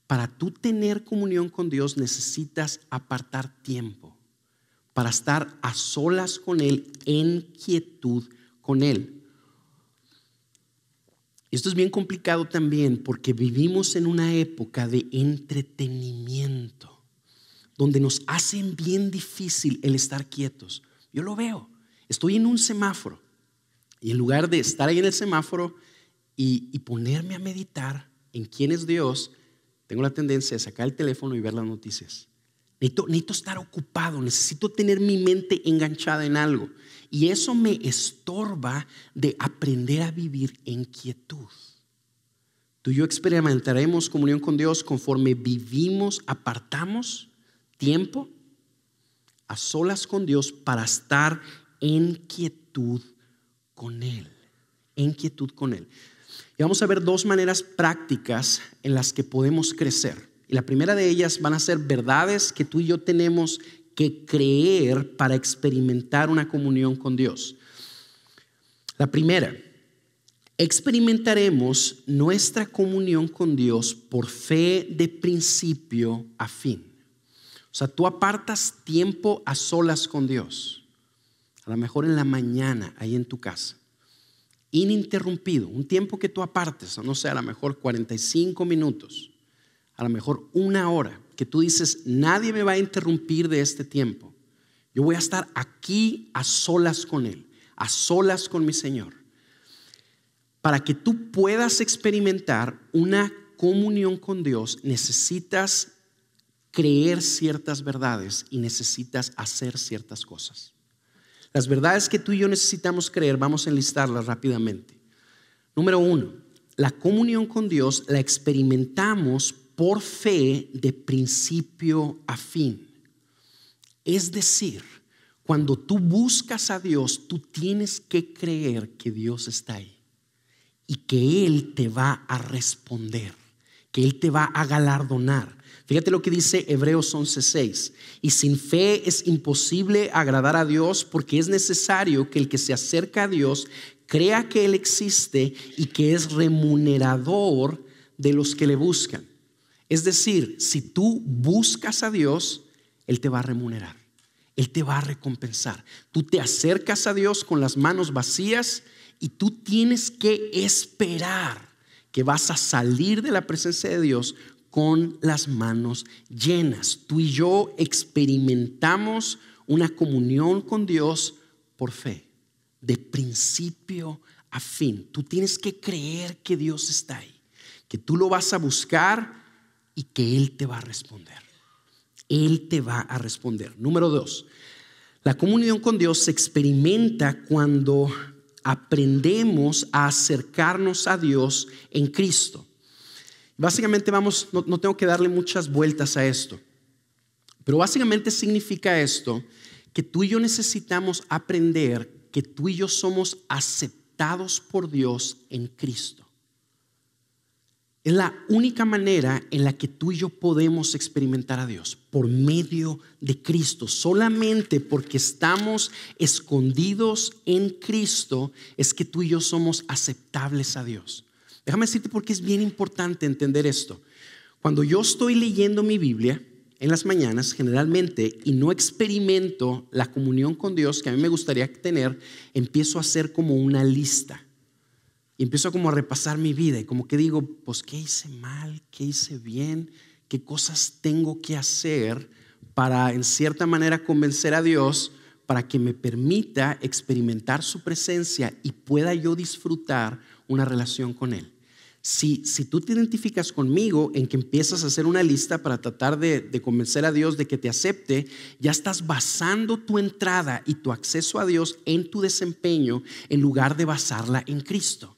Para tú tener comunión con Dios necesitas apartar tiempo para estar a solas con Él, en quietud con Él. Esto es bien complicado también porque vivimos en una época de entretenimiento donde nos hacen bien difícil el estar quietos. Yo lo veo, estoy en un semáforo y en lugar de estar ahí en el semáforo y ponerme a meditar en quién es Dios, tengo la tendencia de sacar el teléfono y ver las noticias. Necesito estar ocupado, necesito tener mi mente enganchada en algo. Y eso me estorba de aprender a vivir en quietud. Tú y yo experimentaremos comunión con Dios conforme vivimos, apartamos tiempo a solas con Dios para estar en quietud con Él. En quietud con Él. Y vamos a ver dos maneras prácticas en las que podemos crecer. Y la primera de ellas van a ser verdades que tú y yo tenemos que creer para experimentar una comunión con Dios. La primera, experimentaremos nuestra comunión con Dios por fe de principio a fin. O sea, tú apartas tiempo a solas con Dios, a lo mejor en la mañana, ahí en tu casa, ininterrumpido, un tiempo que tú apartes, no sé, a lo mejor 45 minutos, a lo mejor una hora, que tú dices, nadie me va a interrumpir de este tiempo. Yo voy a estar aquí a solas con Él, a solas con mi Señor. Para que tú puedas experimentar una comunión con Dios, necesitas creer ciertas verdades y necesitas hacer ciertas cosas. Las verdades que tú y yo necesitamos creer, vamos a enlistarlas rápidamente. Número 1, la comunión con Dios la experimentamos por fe de principio a fin. Es decir, Cuando tú buscas a Dios, tú tienes que creer que Dios está ahí y que Él te va a responder, que Él te va a galardonar. Fíjate lo que dice Hebreos 11:6. Y sin fe es imposible agradar a Dios, porque es necesario que el que se acerca a Dios crea que Él existe y que es remunerador de los que le buscan. Es decir, si tú buscas a Dios, Él te va a remunerar. Él te va a recompensar. Tú te acercas a Dios con las manos vacías y tú tienes que esperar que vas a salir de la presencia de Dios con las manos llenas. Tú y yo experimentamos una comunión con Dios por fe, de principio a fin. Tú tienes que creer que Dios está ahí, que tú lo vas a buscar y que Él te va a responder. Él te va a responder. Número 2, la comunión con Dios se experimenta cuando aprendemos a acercarnos a Dios en Cristo. Básicamente no tengo que darle muchas vueltas a esto, pero básicamente significa esto, que tú y yo necesitamos aprender que tú y yo somos aceptados por Dios en Cristo. Es la única manera en la que tú y yo podemos experimentar a Dios, por medio de Cristo. Solamente porque estamos escondidos en Cristo es que tú y yo somos aceptables a Dios. Déjame decirte por qué es bien importante entender esto. Cuando yo estoy leyendo mi Biblia en las mañanas generalmente y no experimento la comunión con Dios que a mí me gustaría tener, empiezo a hacer como una lista. Y empiezo como a repasar mi vida y como que digo, pues ¿qué hice mal? ¿Qué hice bien? ¿Qué cosas tengo que hacer para en cierta manera convencer a Dios para que me permita experimentar su presencia y pueda yo disfrutar una relación con Él? Si tú te identificas conmigo en que empiezas a hacer una lista para tratar de convencer a Dios de que te acepte, ya estás basando tu entrada y tu acceso a Dios en tu desempeño en lugar de basarla en Cristo.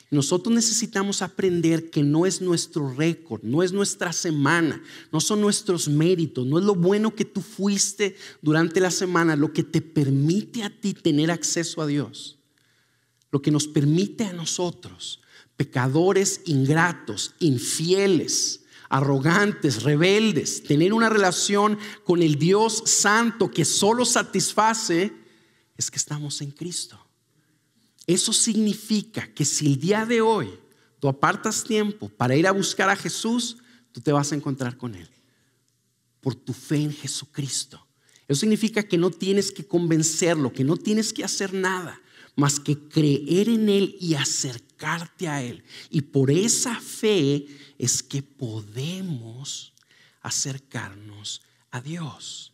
Nosotros necesitamos aprender que no es nuestro récord, no es nuestra semana, no son nuestros méritos, no es lo bueno que tú fuiste durante la semana lo que te permite a ti tener acceso a Dios. Lo que nos permite a nosotros, pecadores ingratos, infieles, arrogantes, rebeldes, tener una relación con el Dios santo que solo satisface, es que estamos en Cristo. Eso significa que si el día de hoy tú apartas tiempo para ir a buscar a Jesús, tú te vas a encontrar con Él por tu fe en Jesucristo. Eso significa que no tienes que convencerlo, que no tienes que hacer nada más que creer en Él y acercarte a Él. Y por esa fe es que podemos acercarnos a Dios.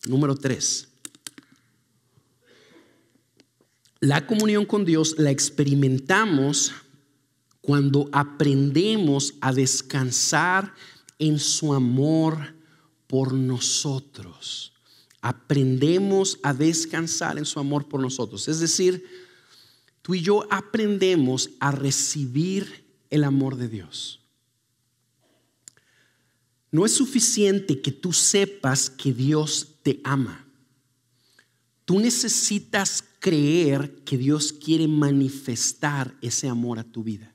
Número 3. La comunión con Dios la experimentamos cuando aprendemos a descansar en su amor por nosotros. Aprendemos a descansar en su amor por nosotros. Es decir, tú y yo aprendemos a recibir el amor de Dios. No es suficiente que tú sepas que Dios te ama. Tú necesitas creer que Dios quiere manifestar ese amor a tu vida.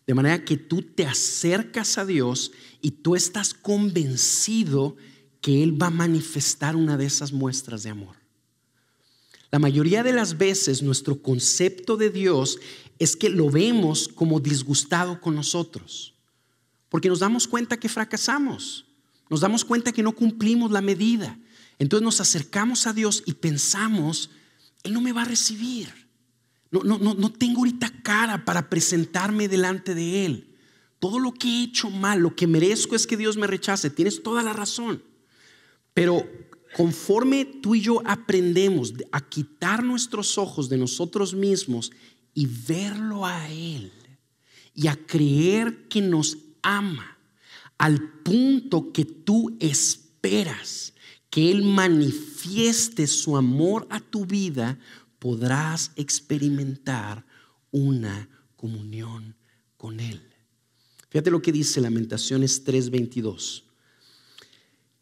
De manera que tú te acercas a Dios y tú estás convencido que Él va a manifestar una de esas muestras de amor. La mayoría de las veces nuestro concepto de Dios es que lo vemos como disgustado con nosotros, porque nos damos cuenta que fracasamos, nos damos cuenta que no cumplimos la medida. Entonces nos acercamos a Dios y pensamos, Él no me va a recibir. No tengo ahorita cara para presentarme delante de Él. Todo lo que he hecho mal, lo que merezco es que Dios me rechace. Tienes toda la razón. Pero conforme tú y yo aprendemos a quitar nuestros ojos de nosotros mismos y verlo a Él y a creer que nos ama al punto que tú esperas que Él manifieste su amor a tu vida, podrás experimentar una comunión con Él. Fíjate lo que dice Lamentaciones 3:22.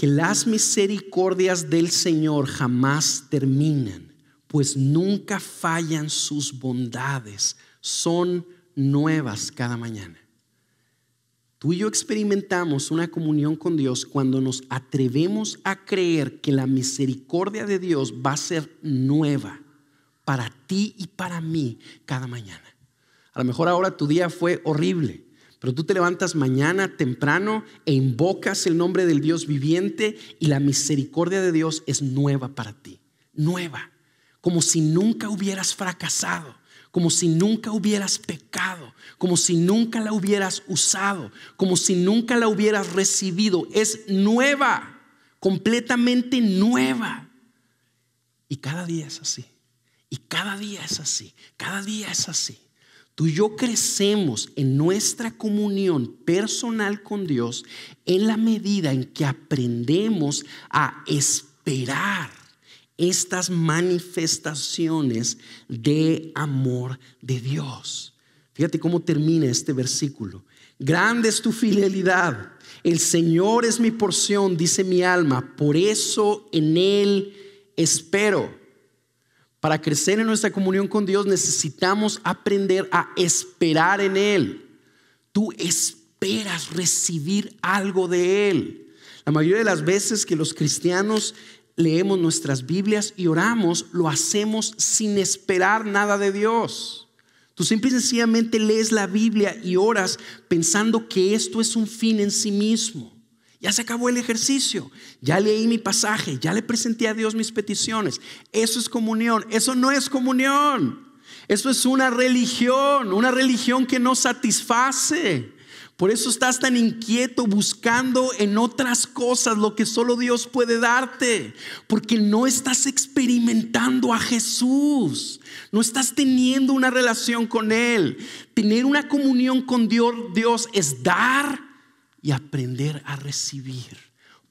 que las misericordias del Señor jamás terminan, pues nunca fallan sus bondades, son nuevas cada mañana. Tú y yo experimentamos una comunión con Dios cuando nos atrevemos a creer que la misericordia de Dios va a ser nueva para ti y para mí cada mañana. A lo mejor ahora tu día fue horrible, pero tú te levantas mañana temprano e invocas el nombre del Dios viviente y la misericordia de Dios es nueva para ti. Nueva, como si nunca hubieras fracasado, como si nunca hubieras pecado, como si nunca la hubieras usado, como si nunca la hubieras recibido. Es nueva, completamente nueva. Y cada día es así, y cada día es así, cada día es así. Tú y yo crecemos en nuestra comunión personal con Dios en la medida en que aprendemos a esperar estas manifestaciones de amor de Dios. Fíjate cómo termina este versículo. Grande es tu fidelidad. El Señor es mi porción, dice mi alma. Por eso en Él espero. Para crecer en nuestra comunión con Dios necesitamos aprender a esperar en Él. Tú esperas recibir algo de Él. La mayoría de las veces que los cristianos leemos nuestras Biblias y oramos, lo hacemos sin esperar nada de Dios. Tú simple y sencillamente lees la Biblia y oras pensando que esto es un fin en sí mismo. Ya se acabó el ejercicio, ya leí mi pasaje, ya le presenté a Dios mis peticiones. Eso es comunión. Eso no es comunión. Eso es una religión que no satisface. Por eso estás tan inquieto buscando en otras cosas lo que solo Dios puede darte, porque no estás experimentando a Jesús, no estás teniendo una relación con Él. Tener una comunión con Dios es dar y aprender a recibir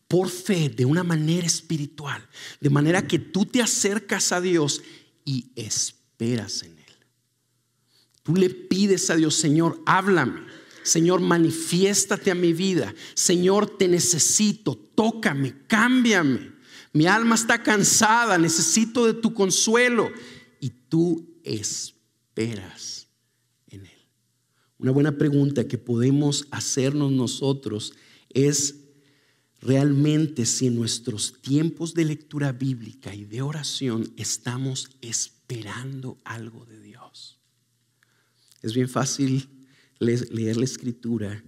por fe de una manera espiritual, de manera que tú te acercas a Dios y esperas en Él. Tú le pides a Dios: Señor, háblame. Señor, manifiéstate a mi vida. Señor, te necesito, tócame, cámbiame. Mi alma está cansada, necesito de tu consuelo. Y tú esperas en Él. Una buena pregunta que podemos hacernos nosotros es realmente si en nuestros tiempos de lectura bíblica y de oración estamos esperando algo de Dios. Es bien fácil leer la escritura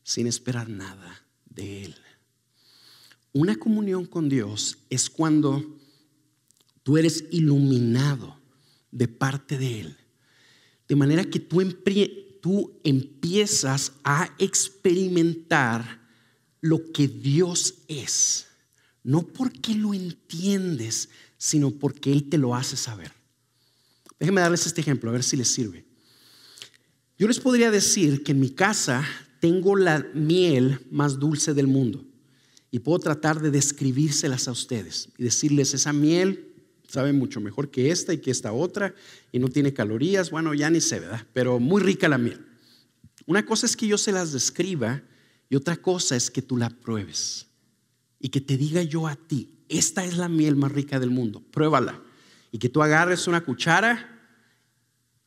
sin esperar nada de Él. Una comunión con Dios es cuando tú eres iluminado de parte de Él, de manera que tú empiezas a experimentar lo que Dios es, no porque lo entiendes, sino porque Él te lo hace saber. Déjenme darles este ejemplo, a ver si les sirve. Yo les podría decir que en mi casa tengo la miel más dulce del mundo y puedo tratar de describírselas a ustedes y decirles: esa miel sabe mucho mejor que esta y que esta otra y no tiene calorías. Bueno, ya ni sé, ¿verdad? Pero muy rica la miel. Una cosa es que yo se las describa y otra cosa es que tú la pruebes y que te diga yo a ti: esta es la miel más rica del mundo, pruébala. Y que tú agarres una cuchara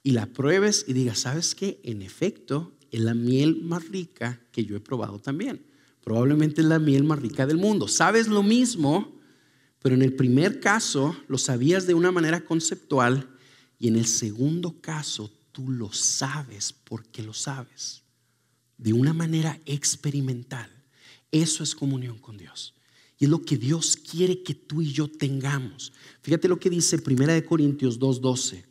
y la pruebes y digas: ¿sabes qué? En efecto, es la miel más rica que yo he probado también. Probablemente es la miel más rica del mundo. Sabes lo mismo, pero en el primer caso lo sabías de una manera conceptual y en el segundo caso tú lo sabes porque lo sabes de una manera experimental. Eso es comunión con Dios. Y es lo que Dios quiere que tú y yo tengamos. Fíjate lo que dice 1 Corintios 2:12.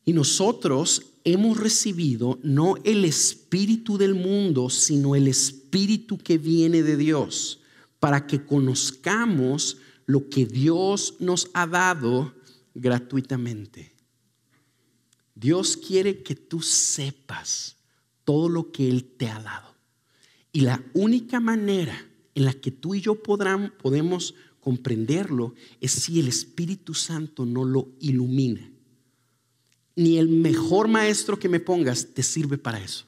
Y nosotros hemos recibido no el espíritu del mundo, sino el espíritu que viene de Dios, para que conozcamos lo que Dios nos ha dado gratuitamente. Dios quiere que tú sepas todo lo que Él te ha dado. Y la única manera en la que tú y yo podemos comprenderlo es si el Espíritu Santo no lo ilumina. Ni el mejor maestro que me pongas te sirve para eso.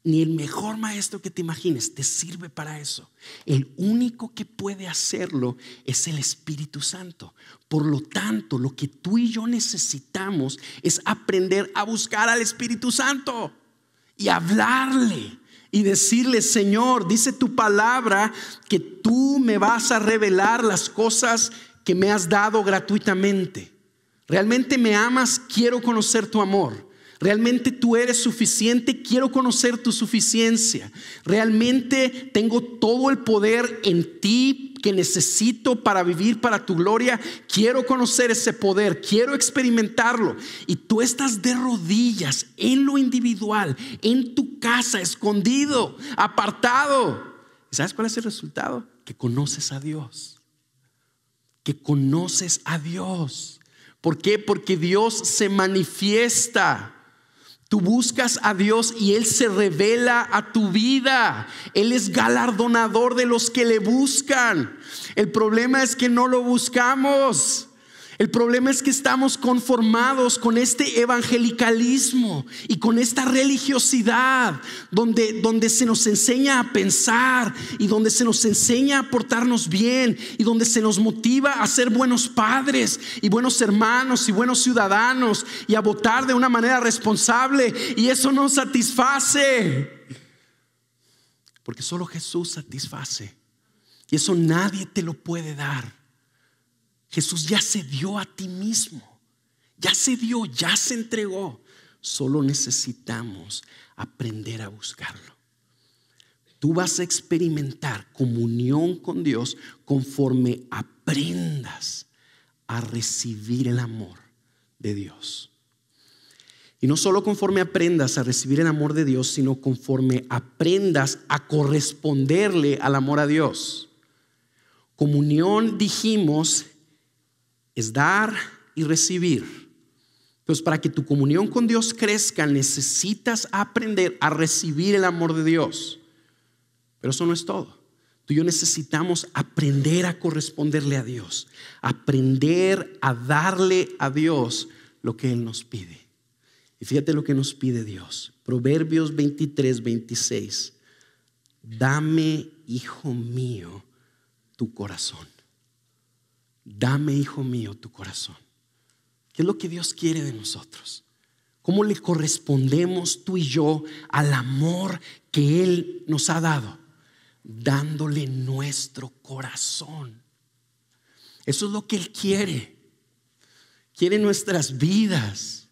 ni el mejor maestro que te imagines te sirve para eso. El único que puede hacerlo es el Espíritu Santo. Por lo tanto, lo que tú y yo necesitamos es aprender a buscar al Espíritu Santo y hablarle y decirle: Señor, dice tu palabra que tú me vas a revelar las cosas que me has dado gratuitamente. ¿Realmente me amas? Quiero conocer tu amor. ¿Realmente tú eres suficiente? Quiero conocer tu suficiencia. ¿Realmente tengo todo el poder en ti que necesito para vivir para tu gloria? Quiero conocer ese poder, quiero experimentarlo. Y tú estás de rodillas en lo individual, en tu casa, escondido, apartado. ¿Sabes cuál es el resultado? Que conoces a Dios. Que conoces a Dios. ¿Por qué? Porque Dios se manifiesta. Tú buscas a Dios y Él se revela a tu vida. Él es galardonador de los que le buscan. El problema es que no lo buscamos. El problema es que estamos conformados con este evangelicalismo y con esta religiosidad donde se nos enseña a pensar y donde se nos enseña a portarnos bien y donde se nos motiva a ser buenos padres y buenos hermanos y buenos ciudadanos y a votar de una manera responsable, y eso no satisface, porque solo Jesús satisface y eso nadie te lo puede dar. Jesús ya se dio a ti mismo, ya se dio, ya se entregó. Solo necesitamos aprender a buscarlo. Tú vas a experimentar comunión con Dios conforme aprendas a recibir el amor de Dios. Y no solo conforme aprendas a recibir el amor de Dios, sino conforme aprendas a corresponderle al amor a Dios. Comunión, dijimos, es dar y recibir. Entonces, para que tu comunión con Dios crezca, necesitas aprender a recibir el amor de Dios. Pero eso no es todo. Tú y yo necesitamos aprender a corresponderle a Dios, aprender a darle a Dios lo que Él nos pide. Y fíjate lo que nos pide Dios. Proverbios 23:26. Dame, hijo mío, tu corazón. Dame, hijo mío, tu corazón. ¿Qué es lo que Dios quiere de nosotros? ¿Cómo le correspondemos tú y yo al amor que Él nos ha dado? Dándole nuestro corazón. Eso es lo que Él quiere. Quiere nuestras vidas.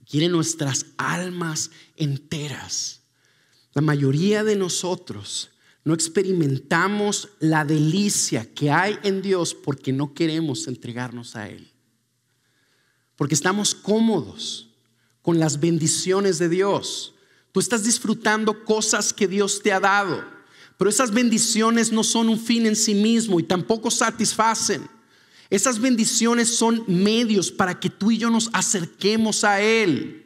Quiere nuestras almas enteras. La mayoría de nosotros no experimentamos la delicia que hay en Dios porque no queremos entregarnos a Él. Porque estamos cómodos con las bendiciones de Dios. Tú estás disfrutando cosas que Dios te ha dado, pero esas bendiciones no son un fin en sí mismo y tampoco satisfacen. Esas bendiciones son medios para que tú y yo nos acerquemos a Él.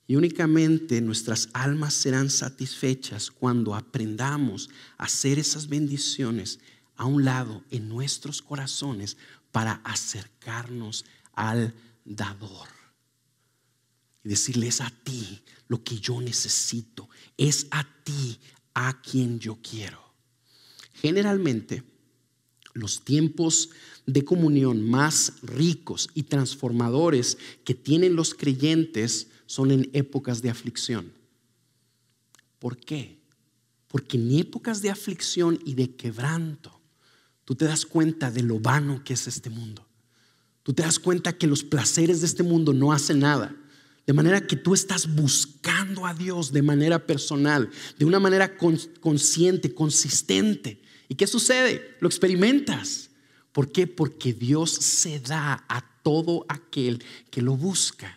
Y únicamente nuestras almas serán satisfechas cuando aprendamos a hacer esas bendiciones a un lado en nuestros corazones para acercarnos al dador. Y decirle: es a ti lo que yo necesito, es a ti a quien yo quiero. Generalmente, los tiempos de comunión más ricos y transformadores que tienen los creyentes son en épocas de aflicción. ¿Por qué? Porque en épocas de aflicción y de quebranto, tú te das cuenta de lo vano que es este mundo. Tú te das cuenta que los placeres de este mundo no hacen nada. De manera que tú estás buscando a Dios de manera personal, de una manera consciente, consistente. ¿Y qué sucede? Lo experimentas. ¿Por qué? Porque Dios se da a todo aquel que lo busca.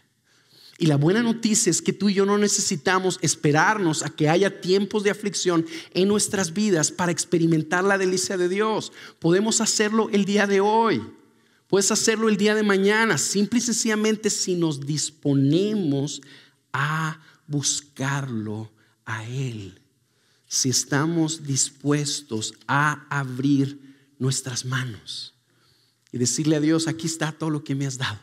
Y la buena noticia es que tú y yo no necesitamos esperarnos a que haya tiempos de aflicción en nuestras vidas para experimentar la delicia de Dios. Podemos hacerlo el día de hoy. Puedes hacerlo el día de mañana, simple y sencillamente si nos disponemos a buscarlo a Él. Si estamos dispuestos a abrir nuestras manos y decirle a Dios: aquí está todo lo que me has dado.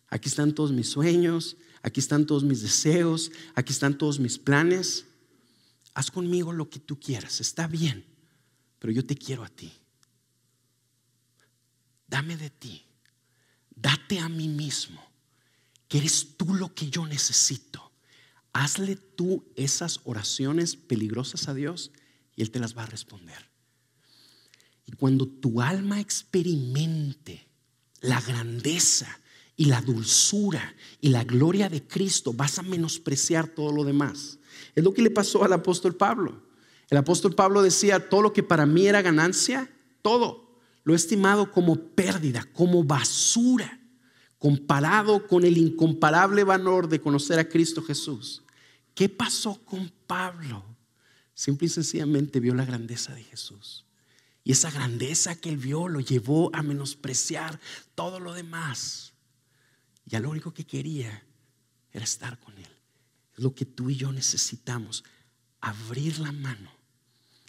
Aquí están todos mis sueños, aquí están todos mis deseos, aquí están todos mis planes. Haz conmigo lo que tú quieras, está bien, pero yo te quiero a ti. Dame de ti, date a mí mismo, que eres tú lo que yo necesito. Hazle tú esas oraciones peligrosas a Dios y Él te las va a responder. Y cuando tu alma experimente la grandeza y la dulzura y la gloria de Cristo, vas a menospreciar todo lo demás. Es lo que le pasó al apóstol Pablo. El apóstol Pablo decía: todo lo que para mí era ganancia, todo lo he estimado como pérdida, como basura, comparado con el incomparable valor de conocer a Cristo Jesús. ¿Qué pasó con Pablo? Simple y sencillamente vio la grandeza de Jesús. Y esa grandeza que él vio lo llevó a menospreciar todo lo demás. Ya lo único que quería era estar con Él. Es lo que tú y yo necesitamos: abrir la mano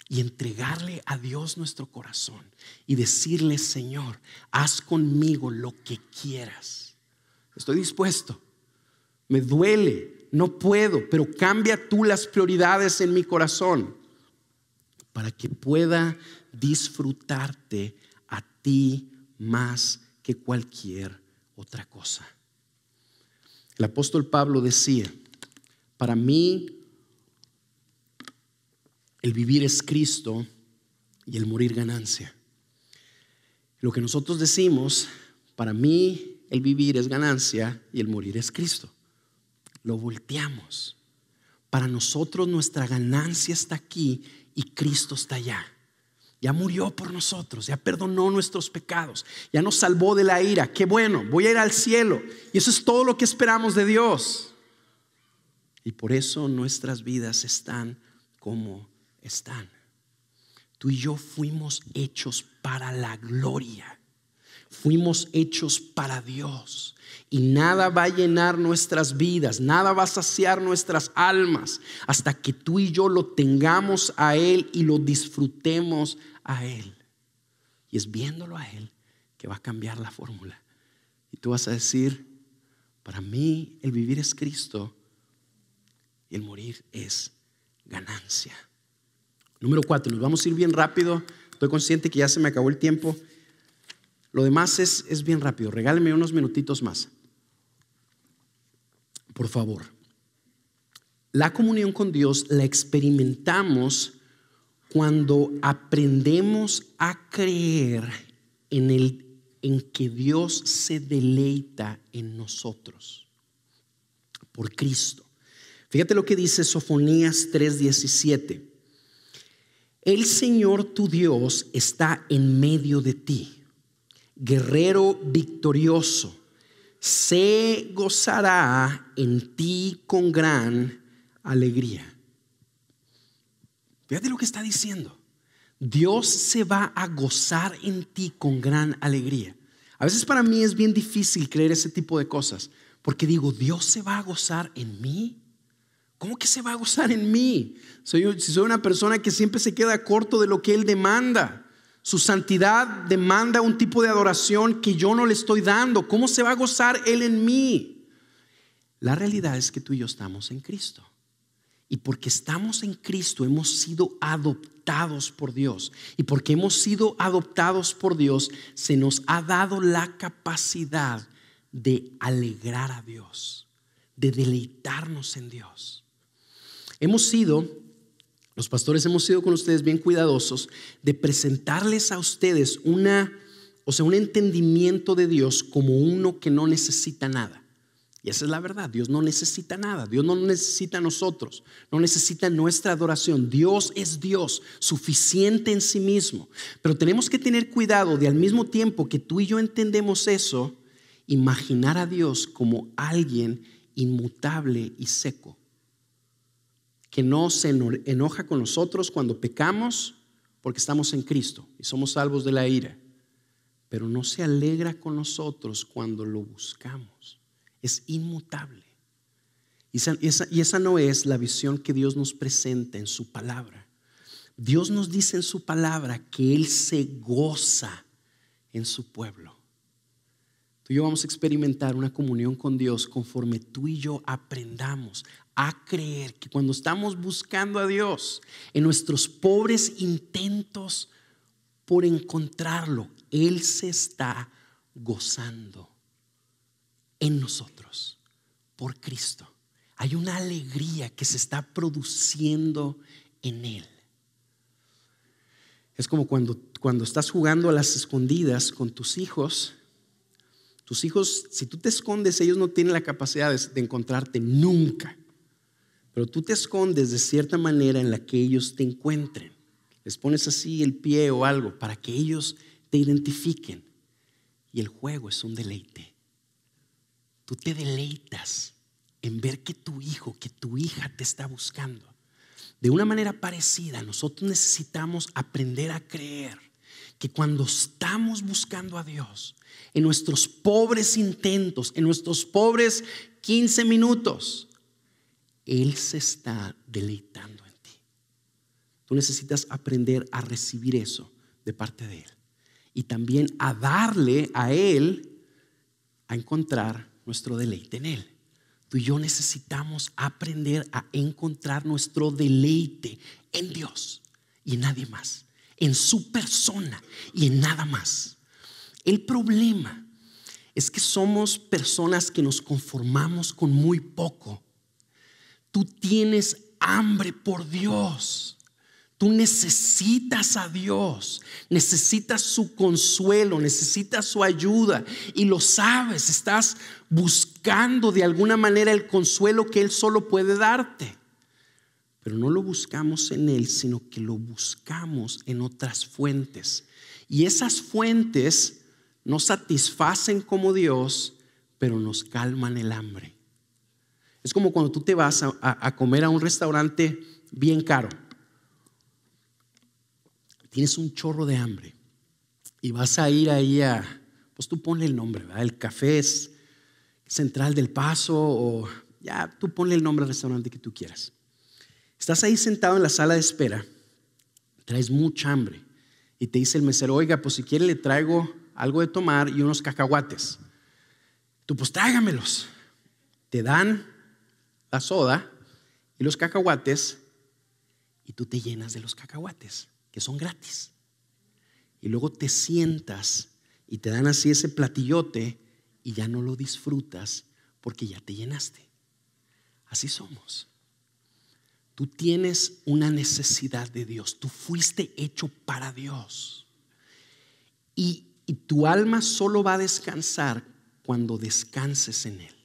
y entregarle a Dios nuestro corazón y decirle: Señor, haz conmigo lo que quieras. Estoy dispuesto, me duele, no puedo, pero cambia tú las prioridades en mi corazón para que pueda disfrutarte a ti más que cualquier otra cosa. El apóstol Pablo decía: para mí el vivir es Cristo y el morir ganancia. Lo que nosotros decimos: para mí el vivir es ganancia y el morir es Cristo. Lo volteamos. Para nosotros nuestra ganancia está aquí y Cristo está allá. Ya murió por nosotros, ya perdonó nuestros pecados, ya nos salvó de la ira. Qué bueno, voy a ir al cielo. Y eso es todo lo que esperamos de Dios. Y por eso nuestras vidas están como están. Tú y yo fuimos hechos para la gloria. Fuimos hechos para Dios. Y nada va a llenar nuestras vidas, nada va a saciar nuestras almas hasta que tú y yo lo tengamos a Él y lo disfrutemos a Él. Y es viéndolo a Él que va a cambiar la fórmula. Y tú vas a decir: para mí el vivir es Cristo y el morir es ganancia. Número 4, nos vamos a ir bien rápido. Estoy consciente que ya se me acabó el tiempo. Lo demás es bien rápido. Regáleme unos minutitos más, por favor. La comunión con Dios la experimentamos cuando aprendemos a creer en que Dios se deleita en nosotros por Cristo. Fíjate lo que dice Sofonías 3:17. El Señor tu Dios está en medio de ti, guerrero victorioso, se gozará en ti con gran alegría. Fíjate lo que está diciendo. Dios se va a gozar en ti con gran alegría. A veces para mí es bien difícil creer ese tipo de cosas, porque digo: ¿Dios se va a gozar en mí? ¿Cómo que se va a gozar en mí? Si soy una persona que siempre se queda corto de lo que Él demanda. Su santidad demanda un tipo de adoración que yo no le estoy dando. ¿Cómo se va a gozar Él en mí? La realidad es que tú y yo estamos en Cristo. Y porque estamos en Cristo hemos sido adoptados por Dios. Y porque hemos sido adoptados por Dios, se nos ha dado la capacidad de alegrar a Dios, de deleitarnos en Dios. Los pastores hemos sido con ustedes bien cuidadosos de presentarles a ustedes un entendimiento de Dios como uno que no necesita nada. Y esa es la verdad: Dios no necesita nada. Dios no necesita a nosotros, no necesita nuestra adoración. Dios es Dios, suficiente en sí mismo. Pero tenemos que tener cuidado de, al mismo tiempo que tú y yo entendemos eso, imaginar a Dios como alguien inmutable y seco, que no se enoja con nosotros cuando pecamos porque estamos en Cristo y somos salvos de la ira, pero no se alegra con nosotros cuando lo buscamos. Es inmutable. Y esa no es la visión que Dios nos presenta en su palabra. Dios nos dice en su palabra que Él se goza en su pueblo. Tú y yo vamos a experimentar una comunión con Dios conforme tú y yo aprendamos a creer que cuando estamos buscando a Dios en nuestros pobres intentos por encontrarlo, Él se está gozando en nosotros por Cristo. Hay una alegría que se está produciendo en Él. Es como cuando estás jugando a las escondidas con tus hijos. Tus hijos, si tú te escondes, ellos no tienen la capacidad de encontrarte nunca. Pero tú te escondes de cierta manera en la que ellos te encuentren. Les pones así el pie o algo para que ellos te identifiquen. Y el juego es un deleite. Tú te deleitas en ver que tu hijo, que tu hija te está buscando. De una manera parecida, nosotros necesitamos aprender a creer que cuando estamos buscando a Dios, en nuestros pobres intentos, en nuestros pobres 15 minutos, Él se está deleitando en ti. Tú necesitas aprender a recibir eso de parte de Él y también a darle a Él, a encontrar nuestro deleite en Él. Tú y yo necesitamos aprender a encontrar nuestro deleite en Dios y en nadie más, en su persona y en nada más. El problema es que somos personas que nos conformamos con muy poco. Tú tienes hambre por Dios. Tú necesitas a Dios, necesitas su consuelo, necesitas su ayuda y lo sabes, estás buscando de alguna manera el consuelo que Él solo puede darte. Pero no lo buscamos en Él, sino que lo buscamos en otras fuentes. Y esas fuentes no satisfacen como Dios, pero nos calman el hambre. Es como cuando tú te vas a comer a un restaurante bien caro. Tienes un chorro de hambre y vas a ir ahí pues tú ponle el nombre, ¿verdad? El Café Central del Paso o ya tú ponle el nombre del restaurante que tú quieras. Estás ahí sentado en la sala de espera, traes mucha hambre y te dice el mesero, oiga, pues si quiere le traigo algo de tomar y unos cacahuates. Tú pues tráigamelos. Te dan la soda y los cacahuates y tú te llenas de los cacahuates, que son gratis. Y luego te sientas y te dan así ese platillote y ya no lo disfrutas porque ya te llenaste. Así somos. Tú tienes una necesidad de Dios. Tú fuiste hecho para Dios. Y tu alma solo va a descansar cuando descanses en Él.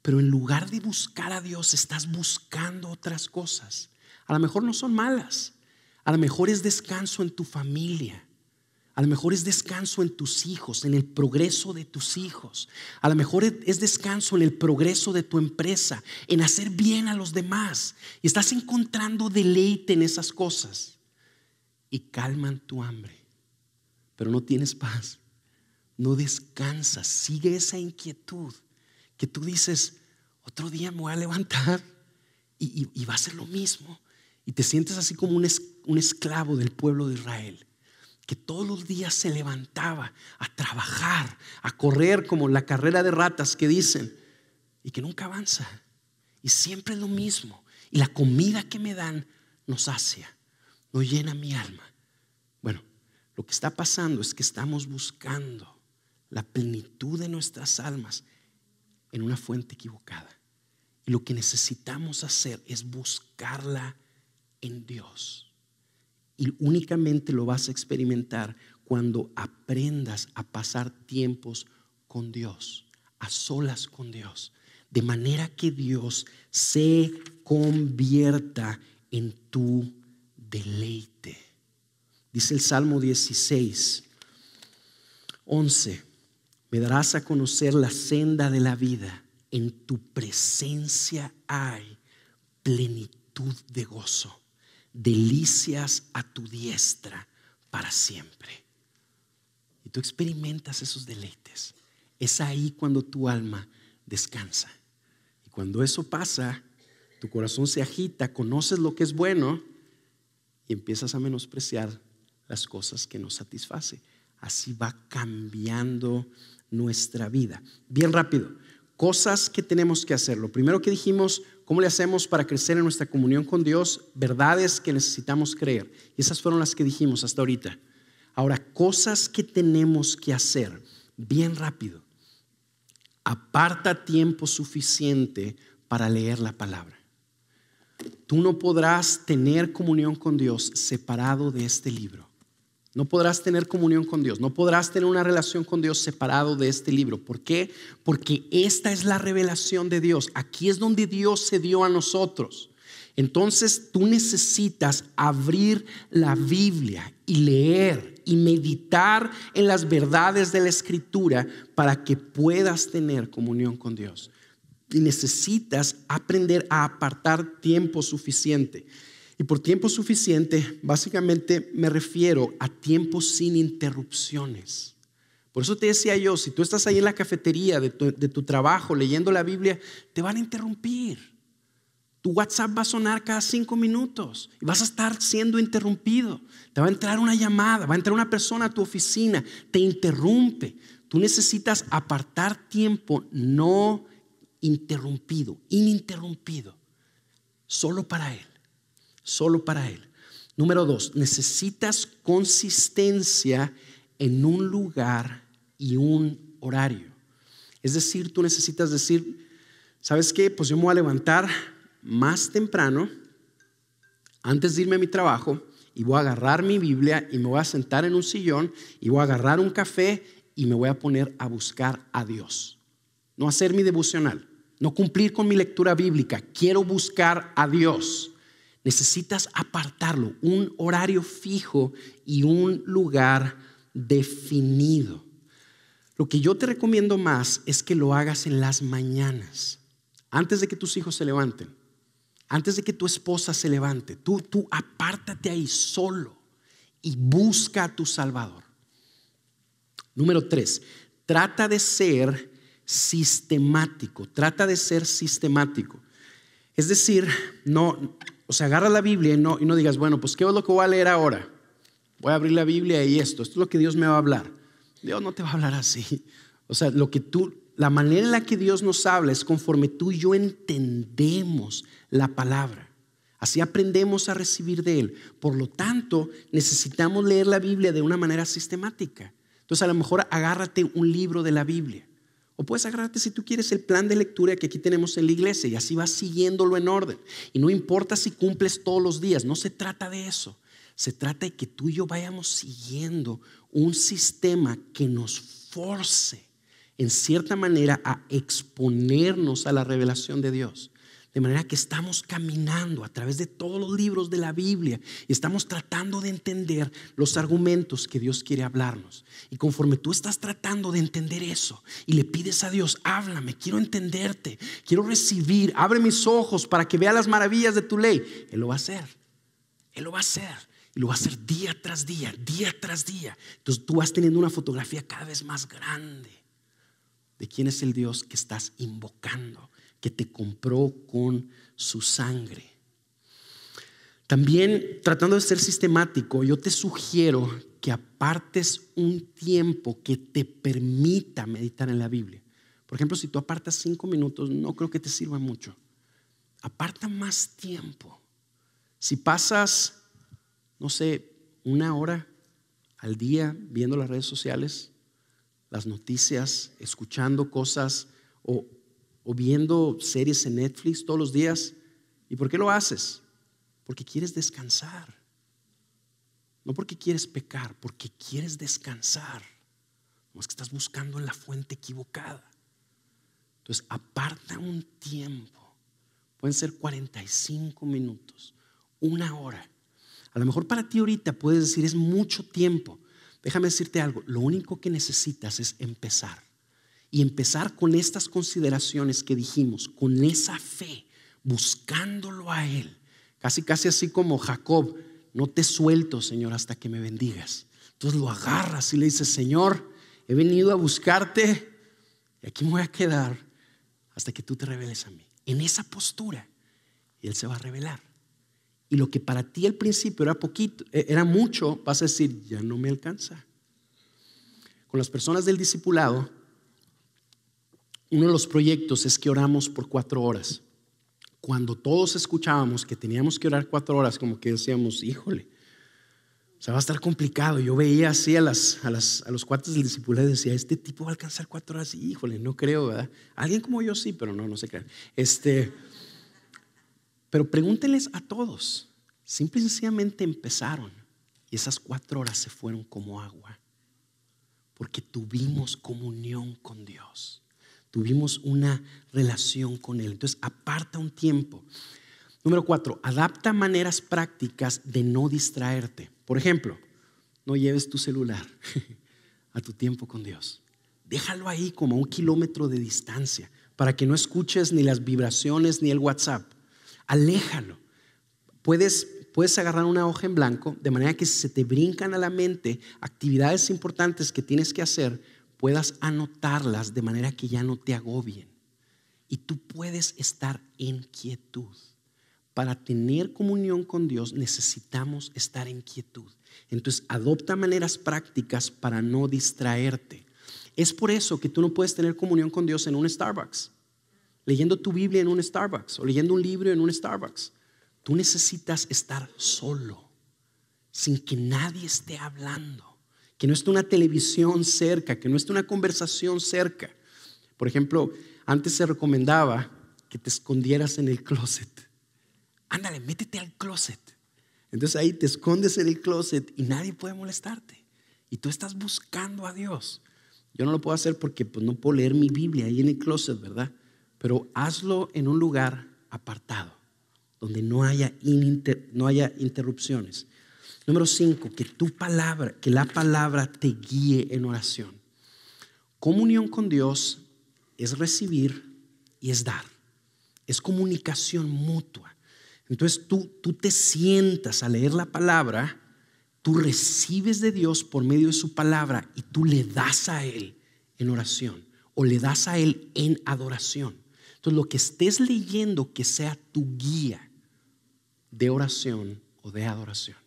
Pero en lugar de buscar a Dios, estás buscando otras cosas. A lo mejor no son malas. A lo mejor es descanso en tu familia. A lo mejor es descanso en tus hijos, en el progreso de tus hijos. A lo mejor es descanso en el progreso de tu empresa, en hacer bien a los demás. Y estás encontrando deleite en esas cosas. Y calman tu hambre. Pero no tienes paz. No descansas. Sigue esa inquietud que tú dices, otro día me voy a levantar y va a ser lo mismo. Y te sientes así como un esclavo del pueblo de Israel, que todos los días se levantaba a trabajar, a correr como la carrera de ratas que dicen, y que nunca avanza. Y siempre es lo mismo. Y la comida que me dan no sacia, no llena mi alma. Bueno, lo que está pasando es que estamos buscando la plenitud de nuestras almas en una fuente equivocada. Y lo que necesitamos hacer es buscarla en Dios. Y únicamente lo vas a experimentar cuando aprendas a pasar tiempos con Dios, a solas con Dios, de manera que Dios se convierta en tu deleite. Dice el Salmo 16:11: me darás a conocer la senda de la vida, en tu presencia hay plenitud de gozo, delicias a tu diestra para siempre. Y tú experimentas esos deleites. Es ahí cuando tu alma descansa. Y cuando eso pasa, tu corazón se agita, conoces lo que es bueno y empiezas a menospreciar las cosas que no satisface. Así va cambiando nuestra vida. Bien rápido, cosas que tenemos que hacer. Lo primero que dijimos, ¿cómo le hacemos para crecer en nuestra comunión con Dios? Verdades que necesitamos creer. Y esas fueron las que dijimos hasta ahorita. Ahora, cosas que tenemos que hacer. Bien rápido. Aparta tiempo suficiente para leer la palabra. Tú no podrás tener comunión con Dios separado de este libro. No podrás tener comunión con Dios. No podrás tener una relación con Dios separado de este libro. ¿Por qué? Porque esta es la revelación de Dios. Aquí es donde Dios se dio a nosotros. Entonces tú necesitas abrir la Biblia y leer y meditar en las verdades de la Escritura para que puedas tener comunión con Dios. Y necesitas aprender a apartar tiempo suficiente. Y por tiempo suficiente, básicamente me refiero a tiempo sin interrupciones. Por eso te decía yo, si tú estás ahí en la cafetería de tu trabajo leyendo la Biblia, te van a interrumpir. Tu WhatsApp va a sonar cada 5 minutos y vas a estar siendo interrumpido. Te va a entrar una llamada, va a entrar una persona a tu oficina, te interrumpe. Tú necesitas apartar tiempo no interrumpido, ininterrumpido, solo para Él, solo para Él. Número 2, necesitas consistencia en un lugar y un horario. Es decir, tú necesitas decir, ¿sabes qué? Pues yo me voy a levantar más temprano, antes de irme a mi trabajo, y voy a agarrar mi Biblia y me voy a sentar en un sillón y voy a agarrar un café y me voy a poner a buscar a Dios. No hacer mi devocional, no cumplir con mi lectura bíblica, quiero buscar a Dios. Necesitas apartarlo, un horario fijo y un lugar definido. Lo que yo te recomiendo más es que lo hagas en las mañanas, antes de que tus hijos se levanten, antes de que tu esposa se levante. Tú apártate ahí solo y busca a tu Salvador. Número 3, trata de ser sistemático. Trata de ser sistemático. Es decir, agarra la Biblia y no digas, bueno, pues ¿qué es lo que voy a leer ahora? Voy a abrir la Biblia y esto es lo que Dios me va a hablar. Dios no te va a hablar así. La manera en la que Dios nos habla es conforme tú y yo entendemos la palabra. Así aprendemos a recibir de Él. Por lo tanto, necesitamos leer la Biblia de una manera sistemática. Entonces, a lo mejor agárrate un libro de la Biblia. O puedes agarrarte, si tú quieres, el plan de lectura que aquí tenemos en la iglesia y así vas siguiéndolo en orden. Y no importa si cumples todos los días, no se trata de eso. Se trata de que tú y yo vayamos siguiendo un sistema que nos force en cierta manera a exponernos a la revelación de Dios. De manera que estamos caminando a través de todos los libros de la Biblia y estamos tratando de entender los argumentos que Dios quiere hablarnos. Y conforme tú estás tratando de entender eso y le pides a Dios, háblame, quiero entenderte, quiero recibir, abre mis ojos para que vea las maravillas de tu ley. Él lo va a hacer, Él lo va a hacer. Y lo va a hacer día tras día, día tras día. Entonces tú vas teniendo una fotografía cada vez más grande de quién es el Dios que estás invocando, que te compró con su sangre. También, tratando de ser sistemático, yo te sugiero que apartes un tiempo que te permita meditar en la Biblia. Por ejemplo, si tú apartas 5 minutos, no creo que te sirva mucho. Aparta más tiempo. Si pasas, no sé, 1 hora al día viendo las redes sociales, las noticias, escuchando cosas o viendo series en Netflix todos los días. ¿Y por qué lo haces? Porque quieres descansar. No porque quieres pecar, porque quieres descansar. No es que estás buscando en la fuente equivocada. Entonces aparta un tiempo. Pueden ser 45 minutos, 1 hora. A lo mejor para ti ahorita puedes decir es mucho tiempo. Déjame decirte algo, lo único que necesitas es empezar. Y empezar con estas consideraciones que dijimos, con esa fe, buscándolo a Él. Casi así como Jacob, no te suelto, Señor, hasta que me bendigas. Entonces lo agarras y le dices, Señor, he venido a buscarte y aquí me voy a quedar hasta que tú te reveles a mí. En esa postura, Él se va a revelar. Y lo que para ti al principio era poquito, era mucho, vas a decir, ya no me alcanza. Con las personas del discipulado, uno de los proyectos es que oramos por 4 horas. Cuando todos escuchábamos que teníamos que orar 4 horas, como que decíamos, híjole, o sea, va a estar complicado. Yo veía así a los cuates del discipulado y decía, este tipo va a alcanzar 4 horas. Y, híjole, no creo, ¿verdad? Alguien como yo sí, pero no se crean. Pero pregúntenles a todos. Simple y sencillamente empezaron y esas 4 horas se fueron como agua, porque tuvimos comunión con Dios, tuvimos una relación con Él. Entonces aparta un tiempo. Número 4, adapta maneras prácticas de no distraerte. Por ejemplo, no lleves tu celular a tu tiempo con Dios. Déjalo ahí como a 1 kilómetro de distancia para que no escuches ni las vibraciones ni el WhatsApp. Aléjalo. Puedes agarrar una hoja en blanco de manera que si se te brincan a la mente actividades importantes que tienes que hacer, puedas anotarlas de manera que ya no te agobien. Y tú puedes estar en quietud. Para tener comunión con Dios necesitamos estar en quietud. Entonces adopta maneras prácticas para no distraerte. Es por eso que tú no puedes tener comunión con Dios en un Starbucks, leyendo tu Biblia en un Starbucks o leyendo un libro en un Starbucks. Tú necesitas estar solo, sin que nadie esté hablando, que no esté una televisión cerca, que no esté una conversación cerca. Por ejemplo, antes se recomendaba que te escondieras en el closet. Ándale, métete al closet. Entonces ahí te escondes en el closet y nadie puede molestarte. Y tú estás buscando a Dios. Yo no lo puedo hacer porque pues, no puedo leer mi Biblia ahí en el closet, ¿verdad? Pero hazlo en un lugar apartado, donde no haya interrupciones. Número 5, que la palabra te guíe en oración. Comunión con Dios es recibir y es dar. Es comunicación mutua. Entonces tú te sientas a leer la palabra, tú recibes de Dios por medio de su palabra y tú le das a Él en oración o le das a Él en adoración. Entonces lo que estés leyendo que sea tu guía de oración o de adoración.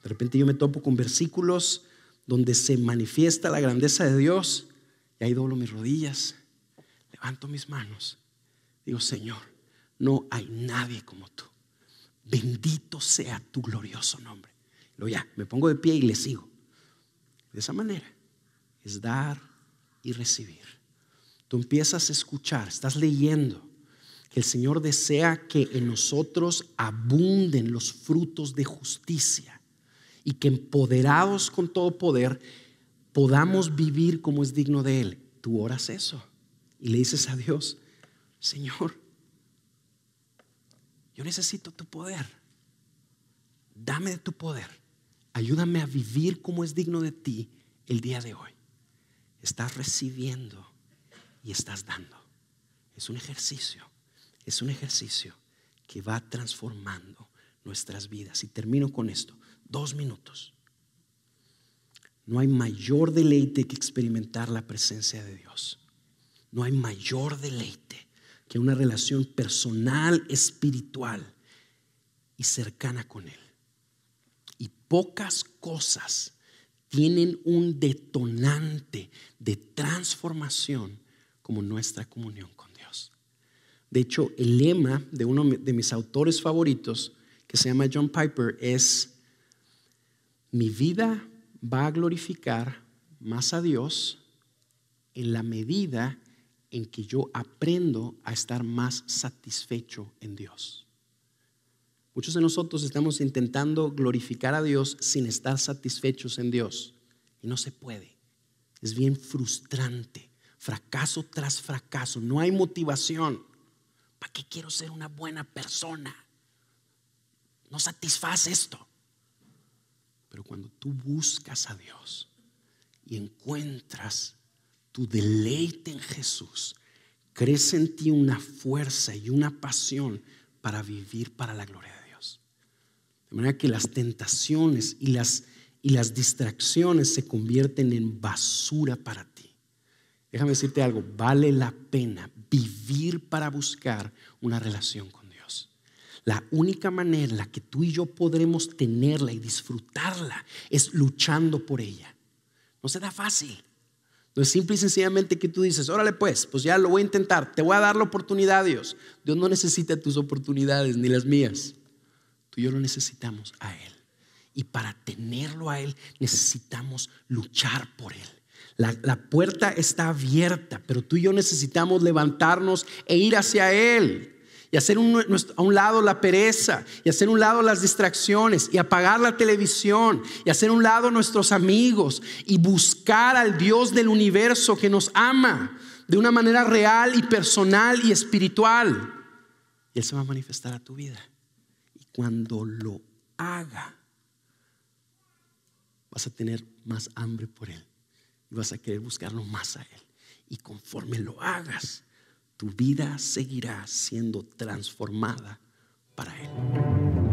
De repente yo me topo con versículos donde se manifiesta la grandeza de Dios y ahí doblo mis rodillas, levanto mis manos, digo, Señor, no hay nadie como tú. Bendito sea tu glorioso nombre. Luego ya, me pongo de pie y le sigo. De esa manera es dar y recibir. Tú empiezas a escuchar, estás leyendo que el Señor desea que en nosotros abunden los frutos de justicia y que empoderados con todo poder podamos vivir como es digno de Él. Tú oras eso y le dices a Dios, Señor, yo necesito tu poder. Dame de tu poder. Ayúdame a vivir como es digno de ti el día de hoy. Estás recibiendo y estás dando. Es un ejercicio que va transformando nuestras vidas. Y termino con esto, 2 minutos. No hay mayor deleite que experimentar la presencia de Dios. No hay mayor deleite que una relación personal, espiritual y cercana con Él. Y pocas cosas tienen un detonante de transformación como nuestra comunión con Dios. De hecho, el lema de uno de mis autores favoritos, que se llama John Piper, es: mi vida va a glorificar más a Dios en la medida en que yo aprendo a estar más satisfecho en Dios. Muchos de nosotros estamos intentando glorificar a Dios sin estar satisfechos en Dios. Y no se puede. Es bien frustrante. Fracaso tras fracaso. No hay motivación. ¿Para qué quiero ser una buena persona? No satisface esto. Pero cuando tú buscas a Dios y encuentras tu deleite en Jesús, crece en ti una fuerza y una pasión para vivir para la gloria de Dios. De manera que las tentaciones y las distracciones se convierten en basura para ti. Déjame decirte algo, vale la pena vivir para buscar una relación con Dios. La única manera en la que tú y yo podremos tenerla y disfrutarla es luchando por ella. No se da fácil. No es simple y sencillamente que tú dices, órale pues ya lo voy a intentar, te voy a dar la oportunidad, Dios. Dios no necesita tus oportunidades ni las mías. Tú y yo lo necesitamos a Él. Y para tenerlo a Él necesitamos luchar por Él. La puerta está abierta, pero tú y yo necesitamos levantarnos e ir hacia Él. Y hacer a un lado la pereza, y hacer a un lado las distracciones, y apagar la televisión, y hacer a un lado nuestros amigos, y buscar al Dios del universo que nos ama de una manera real y personal y espiritual. Y Él se va a manifestar a tu vida. Y cuando lo haga, vas a tener más hambre por Él, y vas a querer buscarlo más a Él. Y conforme lo hagas, tu vida seguirá siendo transformada para Él.